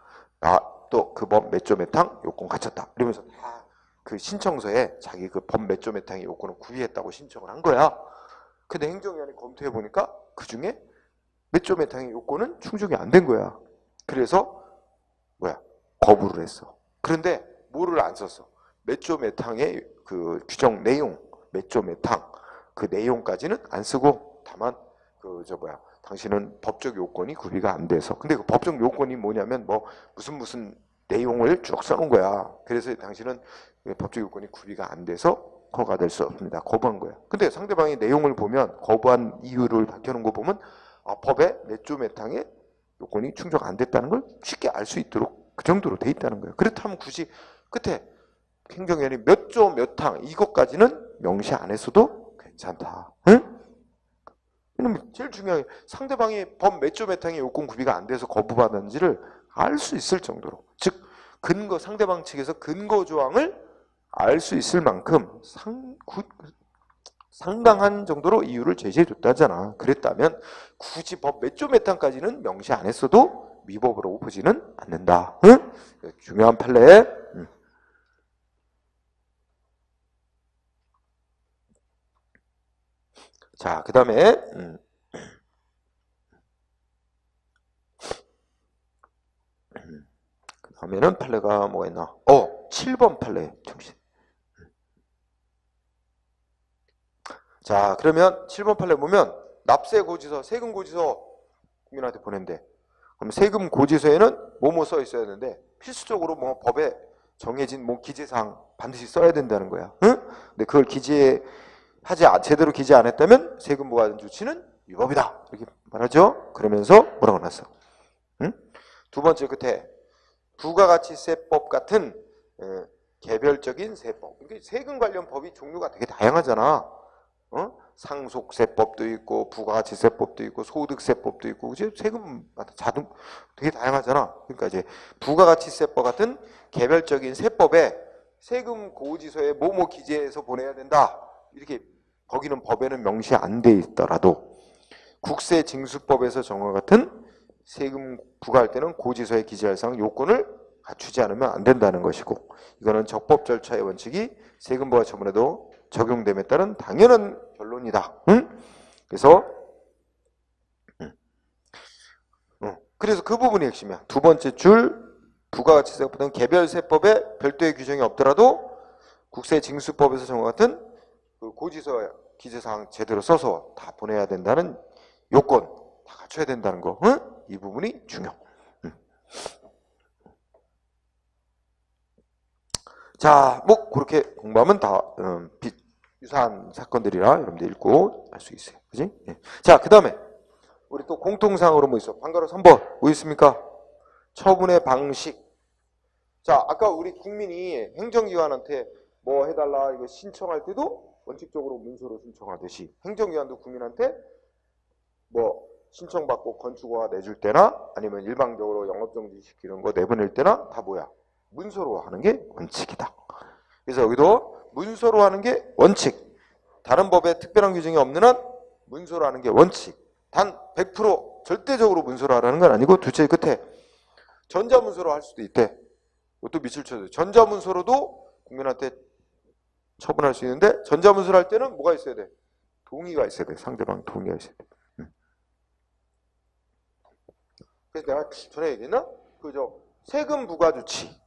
나 또 그 법 몇 조 몇 항 요건 갖췄다. 이러면서 다 그 신청서에 자기 그 법 몇 조 몇 항의 요건을 구비했다고 신청을 한 거야. 근데 행정위원회 검토해 보니까 그 중에 몇 조 몇 항의 요건은 충족이 안 된 거야. 그래서 거부를 했어. 그런데 뭐를 안 썼어? 몇 조 몇 항의 그 규정 내용, 몇 조 몇 항 그 내용까지는 안 쓰고, 다만 당신은 법적 요건이 구비가 안 돼서. 근데 그 법적 요건이 뭐냐면 무슨 내용을 쭉 써놓은 거야. 그래서 당신은 법적 요건이 구비가 안 돼서 허가될 수 없습니다. 거부한 거야. 근데 상대방이 내용을 보면, 거부한 이유를 밝혀놓은 거 보면 법에 몇 조 몇 항의 요건이 충족 안 됐다는 걸 쉽게 알 수 있도록 그 정도로 돼 있다는 거예요. 그렇다면 굳이 끝에 행정위원회 몇 조 몇 항 이것까지는 명시 안 했어도 괜찮다. 응? 왜냐면 제일 중요한 게 상대방이 법 몇 조 몇 항의 요건 구비가 안 돼서 거부받았는지를 알 수 있을 정도로, 즉 상대방 측에서 근거 조항을 알 수 있을 만큼 상당한 정도로 이유를 제시해줬다잖아. 그랬다면 굳이 법 몇 조 몇 항까지는 명시 안 했어도 위법으로 보지는 않는다. 응? 중요한 판례. 자, 그 다음에 그 다음에는 판례가 뭐가 있나? 7번 판례 정신. 자, 그러면 7번 판례 보면 납세 고지서, 세금 고지서 국민한테 보낸대. 그럼 세금 고지서에는 뭐뭐 써 있어야 되는데 필수적으로 뭐 법에 정해진 뭐 기재사항 반드시 써야 된다는 거야. 응? 근데 그걸 제대로 기재 안 했다면 세금 부과 조치는 위법이다. 이렇게 말하죠. 그러면서 뭐라고 놨어? 응? 두 번째 끝에 부가가치세법 같은 개별적인 세법. 그러니까 세금 관련 법이 종류가 되게 다양하잖아. 상속세법도 있고 부가가치세법도 있고 소득세법도 있고 그치? 세금마다 되게 다양하잖아. 그러니까 이제 부가가치세법 같은 개별적인 세법에 세금 고지서에 뭐뭐 기재해서 보내야 된다. 이렇게 거기는 법에는 명시 안 돼 있더라도 국세징수법에서 정한 같은 세금 부과할 때는 고지서에 기재할 사항 요건을 갖추지 않으면 안 된다는 것이고 이거는 적법 절차의 원칙이 세금 부과 처분에도 적용됨에 따른 당연한 결론이다. 응? 그래서 그래서 그 부분이 핵심이야. 두 번째 줄 부가가치세법은 개별세법에 별도의 규정이 없더라도 국세징수법에서 정한 같은 그 고지서 기재사항 제대로 써서 다 보내야 된다는 요건 다 갖춰야 된다는 거. 응? 이 부분이 중요. 자, 뭐 그렇게 공부하면 다 유사한 사건들이라 여러분들 읽고 알 수 있어요. 그지? 네. 자, 그 다음에 우리 또 공통사항으로 뭐 있어? 방가로 3번 뭐 있습니까? 처분의 방식. 자, 아까 우리 국민이 행정기관한테 뭐 해달라 이거 신청할 때도 원칙적으로 문서로 신청하듯이 행정기관도 국민한테 뭐 신청받고 건축허가 내줄 때나 아니면 일방적으로 영업정지 시키는 거 내보낼 때나 다 뭐야? 문서로 하는 게 원칙이다. 그래서 여기도 문서로 하는 게 원칙. 다른 법에 특별한 규정이 없는 한 문서로 하는 게 원칙. 단 100% 절대적으로 문서로 하라는 건 아니고 둘째 끝에 전자문서로 할 수도 있대. 이것도 밑줄 쳐줘. 전자문서로도 국민한테 처분할 수 있는데 전자문서를 할 때는 뭐가 있어야 돼? 동의가 있어야 돼. 상대방 동의가 있어야 돼. 그래서 내가 전에 얘기했나? 그죠? 세금 부과 조치.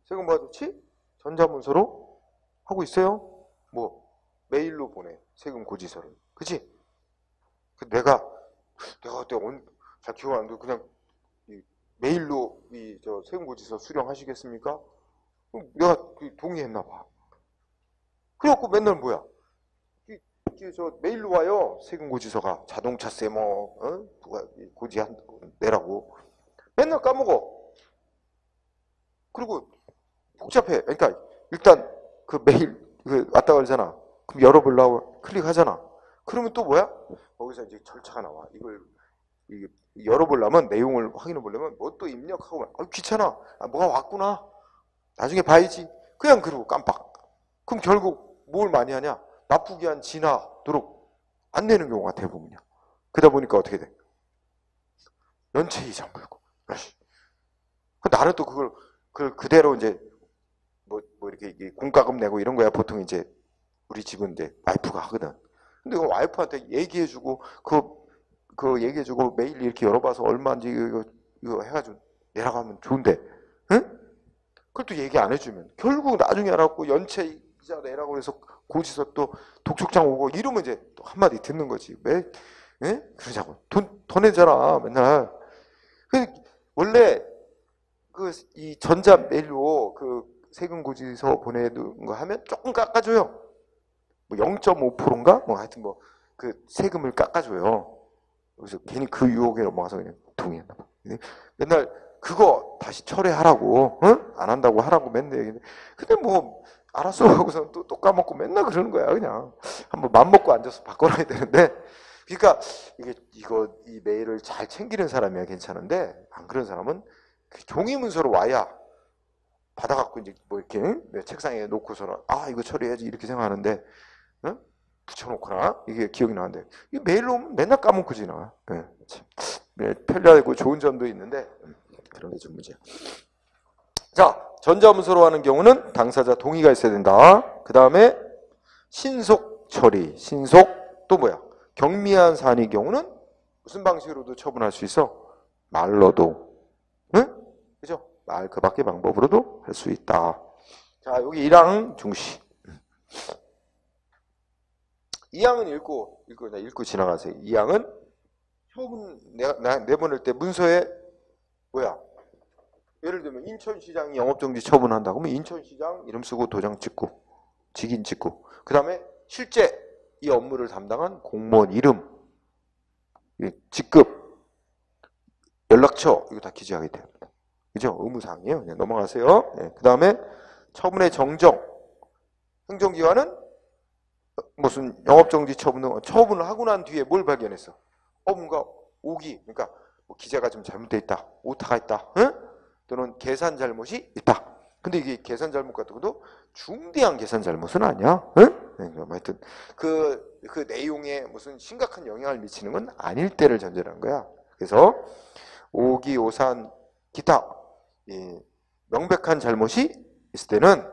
세금 부과 조치? 전자문서로 하고 있어요. 뭐 메일로 보내. 세금 고지서를. 그치? 내가 그때 잘 기억 안 나도 그냥 메일로 저 세금 고지서 수령하시겠습니까? 내가 동의했나 봐. 그래갖고 맨날 뭐야? 저 메일로 와요. 세금 고지서가 자동차세 고지 내라고. 맨날 까먹어. 그리고 복잡해. 그러니까 일단 그 메일 왔다 가잖아. 그럼 열어보려고 클릭하잖아. 그러면 또 뭐야? 거기서 이제 절차가 나와. 이걸 열어보려면 내용을 확인해 보려면 뭐 또 입력하고 귀찮아. 뭐가 왔구나. 나중에 봐야지. 그냥 그러고 깜빡. 그럼 결국 뭘 많이 하냐? 납부기한 지나도록 안 내는 경우가 대부분이야. 그러다 보니까 어떻게 돼? 연체 이자 물고. 나는 또 그걸 그대로 이제 뭐 이렇게 공과금 내고 이런 거야. 보통 이제 우리 집은 이제 와이프가 하거든. 근데 그 와이프한테 얘기해주고 그 얘기해주고 메일 이렇게 열어봐서 얼마인지 이거 해가지고 내라고 하면 좋은데, 응? 그걸 또 얘기 안 해주면 결국 나중에 알았고 연체 이자 내라고 해서 고지서 또 독촉장 오고 이러면 이제 또 한마디 듣는 거지. 왜? 예? 그러자고. 더 내잖아, 맨날. 원래 이 전자 메일로 그 세금 고지서 보내는 거 하면 조금 깎아줘요. 뭐 0.5%인가? 뭐 하여튼 뭐 그 세금을 깎아줘요. 그래서 괜히 그 유혹에 넘어가서 그냥 동의했나 봐. 맨날 그거 다시 철회하라고, 응? 안 한다고 하라고 맨날 얘기했는데, 근데 뭐 알았어 하고서 또 까먹고 맨날 그러는 거야. 그냥 한번 맘먹고 앉아서 바꿔놔야 되는데, 그러니까 이 메일을 잘 챙기는 사람이야 괜찮은데 안 그런 사람은 종이 문서로 와야 받아갖고 이제 뭐 이렇게 내 책상에 놓고서는 아 이거 처리해야지 이렇게 생각하는데 붙여놓거나 이게 기억이 나는데 이게 매일 오면 맨날 까먹고 지나. 네, 편리하고 좋은 점도 있는데 그런 게 좀 문제야. 자, 전자문서로 하는 경우는 당사자 동의가 있어야 된다. 그 다음에 신속 처리, 신속 또 뭐야? 경미한 사안의 경우는 무슨 방식으로도 처분할 수 있어? 말로도, 응? 그죠? 말 그 밖의 방법으로도 할 수 있다. 자, 여기 1항 중시. 2항은 읽고 지나가세요. 2항은 처분 내보낼 때 문서에 뭐야? 예를 들면 인천시장이 영업정지 처분한다. 그러면 인천시장 이름 쓰고 도장 찍고 직인 찍고 그 다음에 실제 이 업무를 담당한 공무원 이름, 직급, 연락처 이거 다 기재하게 됩니다. 그죠? 의무사항이에요. 그냥 넘어가세요. 네. 그 다음에 처분의 정정. 행정기관은 무슨 영업정지 처분을 하고 난 뒤에 뭘 발견했어? 뭔가 오기, 그러니까 뭐 기재가 좀 잘못돼 있다, 오타가 있다, 응? 또는 계산 잘못이 있다. 근데 이게 계산 잘못 같은 것도 중대한 계산 잘못은 아니야. 응? 네, 하여튼 그 내용에 무슨 심각한 영향을 미치는 건 아닐 때를 전제로 한 거야. 그래서 오기, 오산, 기타 명백한 잘못이 있을 때는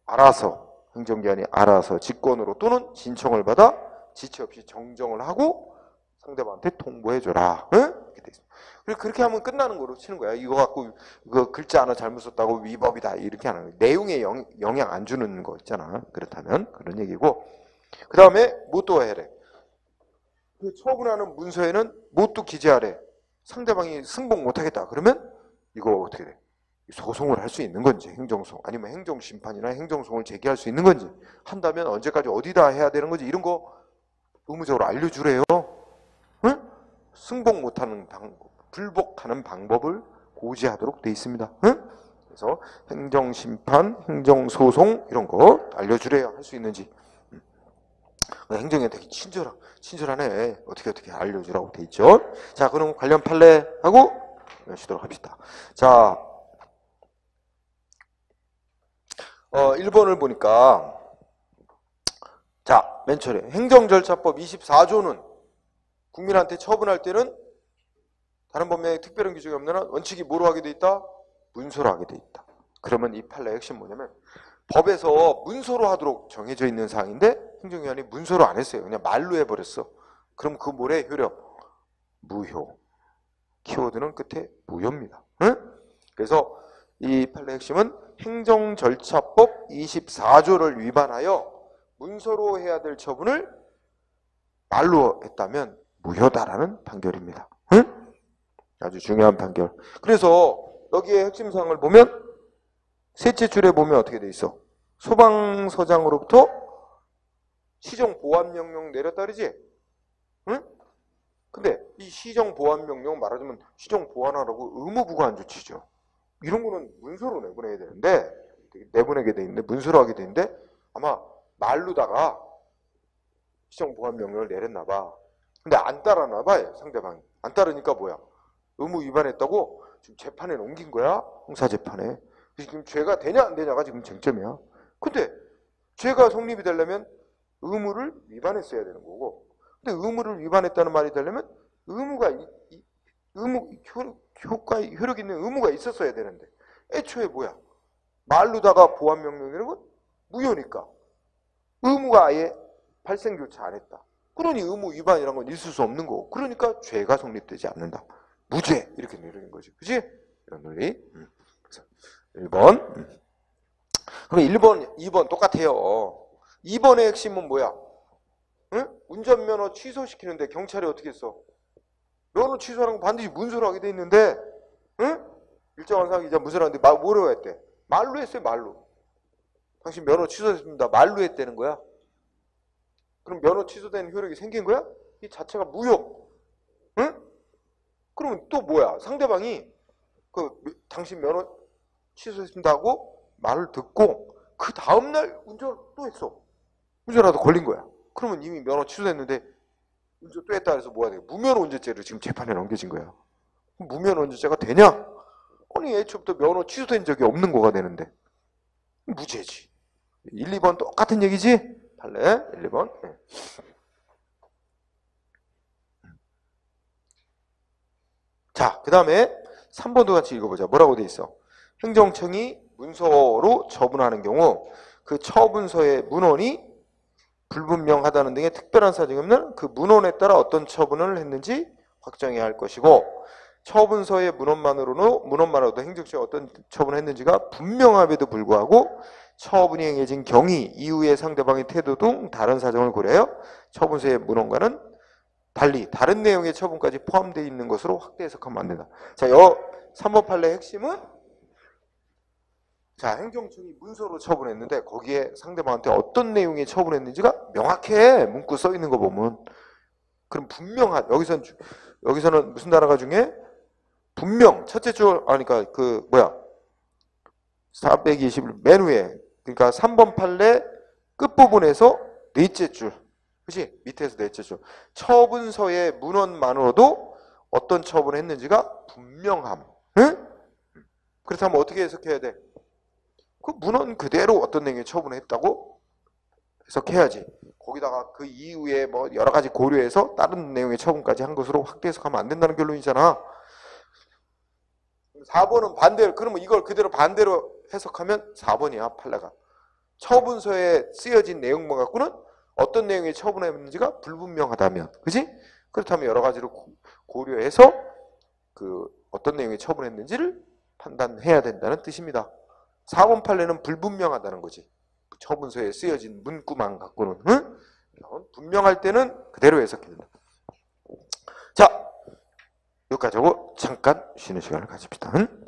알아서 행정기관이 알아서 직권으로 또는 신청을 받아 지체 없이 정정을 하고 상대방한테 통보해줘라. 응? 이렇게 돼 있습니다. 그리고 그렇게 하면 끝나는 거로 치는 거야. 이거 갖고 이거 글자 하나 잘못 썼다고 위법이다 이렇게 하는 거야. 내용에 영향 안 주는 거 있잖아. 그렇다면 그런 얘기고. 그 다음에 뭣도 해래. 그 처분하는 문서에는 뭣도 기재하래. 상대방이 승복 못하겠다. 그러면 이거 어떻게 돼? 소송을 할 수 있는 건지 행정소송 아니면 행정심판이나 행정소송을 제기할 수 있는 건지 한다면 언제까지 어디다 해야 되는 건지 이런 거 의무적으로 알려주래요. 응? 승복 못하는 불복하는 방법을 고지하도록 돼 있습니다. 응? 그래서 행정심판, 행정소송 이런 거 알려주래요. 할 수 있는지. 행정에 되게 친절하네. 어떻게 알려주라고 돼 있죠. 자, 그럼 관련 판례하고 마치도록 합시다. 자, 1번을 보니까 자, 맨 처음에 행정절차법 24조는 국민한테 처분할 때는 다른 법령에 특별한 규정이 없는 한 원칙이 뭐로 하게 돼 있다? 문서로 하게 돼 있다. 그러면 이 판례의 핵심 뭐냐면 법에서 문서로 하도록 정해져 있는 사항인데 행정기관이 문서로 안 했어요. 그냥 말로 해버렸어. 그럼 그 뭐래? 효력? 무효. 키워드는 끝에 무효입니다. 응? 그래서 이 판례의 핵심은 행정절차법 24조를 위반하여 문서로 해야 될 처분을 말로 했다면 무효다라는 판결입니다. 응? 아주 중요한 판결. 그래서 여기에 핵심 사항을 보면 셋째 줄에 보면 어떻게 돼 있어? 소방서장으로부터 시정보안명령 내렸다 그러지? 응? 근데 이 시정보안명령 말하자면 시정보안하라고 의무부가 안 조치죠. 이런 거는 문서로 내보내야 되는데 내보내게 돼 있는데 문서로 하게 되는데 아마 말로다가 시정보안명령을 내렸나 봐. 근데 안 따랐나 봐 상대방이. 안 따르니까 뭐야? 의무 위반했다고 지금 재판에 넘긴 거야. 형사재판에. 지금 죄가 되냐 안 되냐가 지금 쟁점이야. 근데 죄가 성립이 되려면 의무를 위반했어야 되는 거고 근데 의무를 위반했다는 말이 되려면 효력 있는 의무가 있었어야 되는데 애초에 뭐야? 말로다가 보안명령이라는 건 무효니까 의무가 아예 발생조차 안 했다. 그러니 의무 위반이라는 건 있을 수 없는 거고 그러니까 죄가 성립되지 않는다. 무죄 이렇게 내리는 거지. 그지? 이런 논리. 그래서 1번. 그럼 1번, 2번 똑같아요. 2번의 핵심은 뭐야? 응? 운전면허 취소시키는데 경찰이 어떻게 했어? 면허 취소하는 거 반드시 문서로 하게 돼 있는데 응? 일정한 상황 이자 문서로 하는데 뭐라고 했대? 말로 했어요. 말로. 당신 면허 취소했습니다. 말로 했다는 거야. 그럼 면허 취소된 효력이 생긴 거야? 이 자체가 무효. 응? 그러면 또 뭐야? 상대방이 당신 면허 취소했습니다 하고 말을 듣고 그 다음날 운전을 또 했어. 운전하다 걸린 거야. 그러면 이미 면허 취소했는데 운전 또 했다 해서 뭐가 돼? 무면허 운전죄로 지금 재판에 넘겨진 거야. 무면허 운전죄가 되냐? 아니 애초부터 면허 취소된 적이 없는 거가 되는데 무죄지. 1, 2번 똑같은 얘기지? 판례 1, 2번. 자, 그 다음에 3번도 같이 읽어보자. 뭐라고 돼 있어? 행정청이 문서로 처분하는 경우 그 처분서의 문헌이 불분명하다는 등의 특별한 사정이 없는 그 문헌에 따라 어떤 처분을 했는지 확정해야 할 것이고, 처분서의 문헌만으로도 행정청이 어떤 처분을 했는지가 분명함에도 불구하고 처분이 행해진 경위, 이후의 상대방의 태도 등 다른 사정을 고려하여 처분서의 문헌과는 달리 다른 내용의 처분까지 포함되어 있는 것으로 확대 해석하면 안 된다. 자, 3번 판례의 핵심은, 자, 행정청이 문서로 처분했는데 거기에 상대방한테 어떤 내용의 처분했는지가 명확해. 문구 써 있는 거 보면. 그럼 분명한, 여기서는 무슨 단어가 중에 분명, 첫째 줄, 그러니까 421 맨 위에, 그러니까 3번 판례 끝부분에서 넷째 줄, 그치? 밑에서 넷째 줄. 처분서의 문헌만으로도 어떤 처분을 했는지가 분명함. 응? 그렇다면 어떻게 해석해야 돼? 그 문헌 그대로 어떤 내용의 처분을 했다고 해석해야지. 거기다가 그 이후에 뭐 여러 가지 고려해서 다른 내용의 처분까지 한 것으로 확대 해석하면 안 된다는 결론이잖아. 4번은 반대로, 그러면 이걸 그대로 반대로 해석하면 4번이야, 판례가. 처분서에 쓰여진 내용만 갖고는 어떤 내용의 처분했는지가 불분명하다면, 그지? 그렇다면 여러 가지로 고려해서 그 어떤 내용의 처분했는지를 판단해야 된다는 뜻입니다. 4번 판례는 불분명하다는 거지. 처분서에 쓰여진 문구만 갖고는. 응? 분명할 때는 그대로 해석해야 된다. 자, 여기까지 하고 잠깐 쉬는 시간을 가집시다. 응?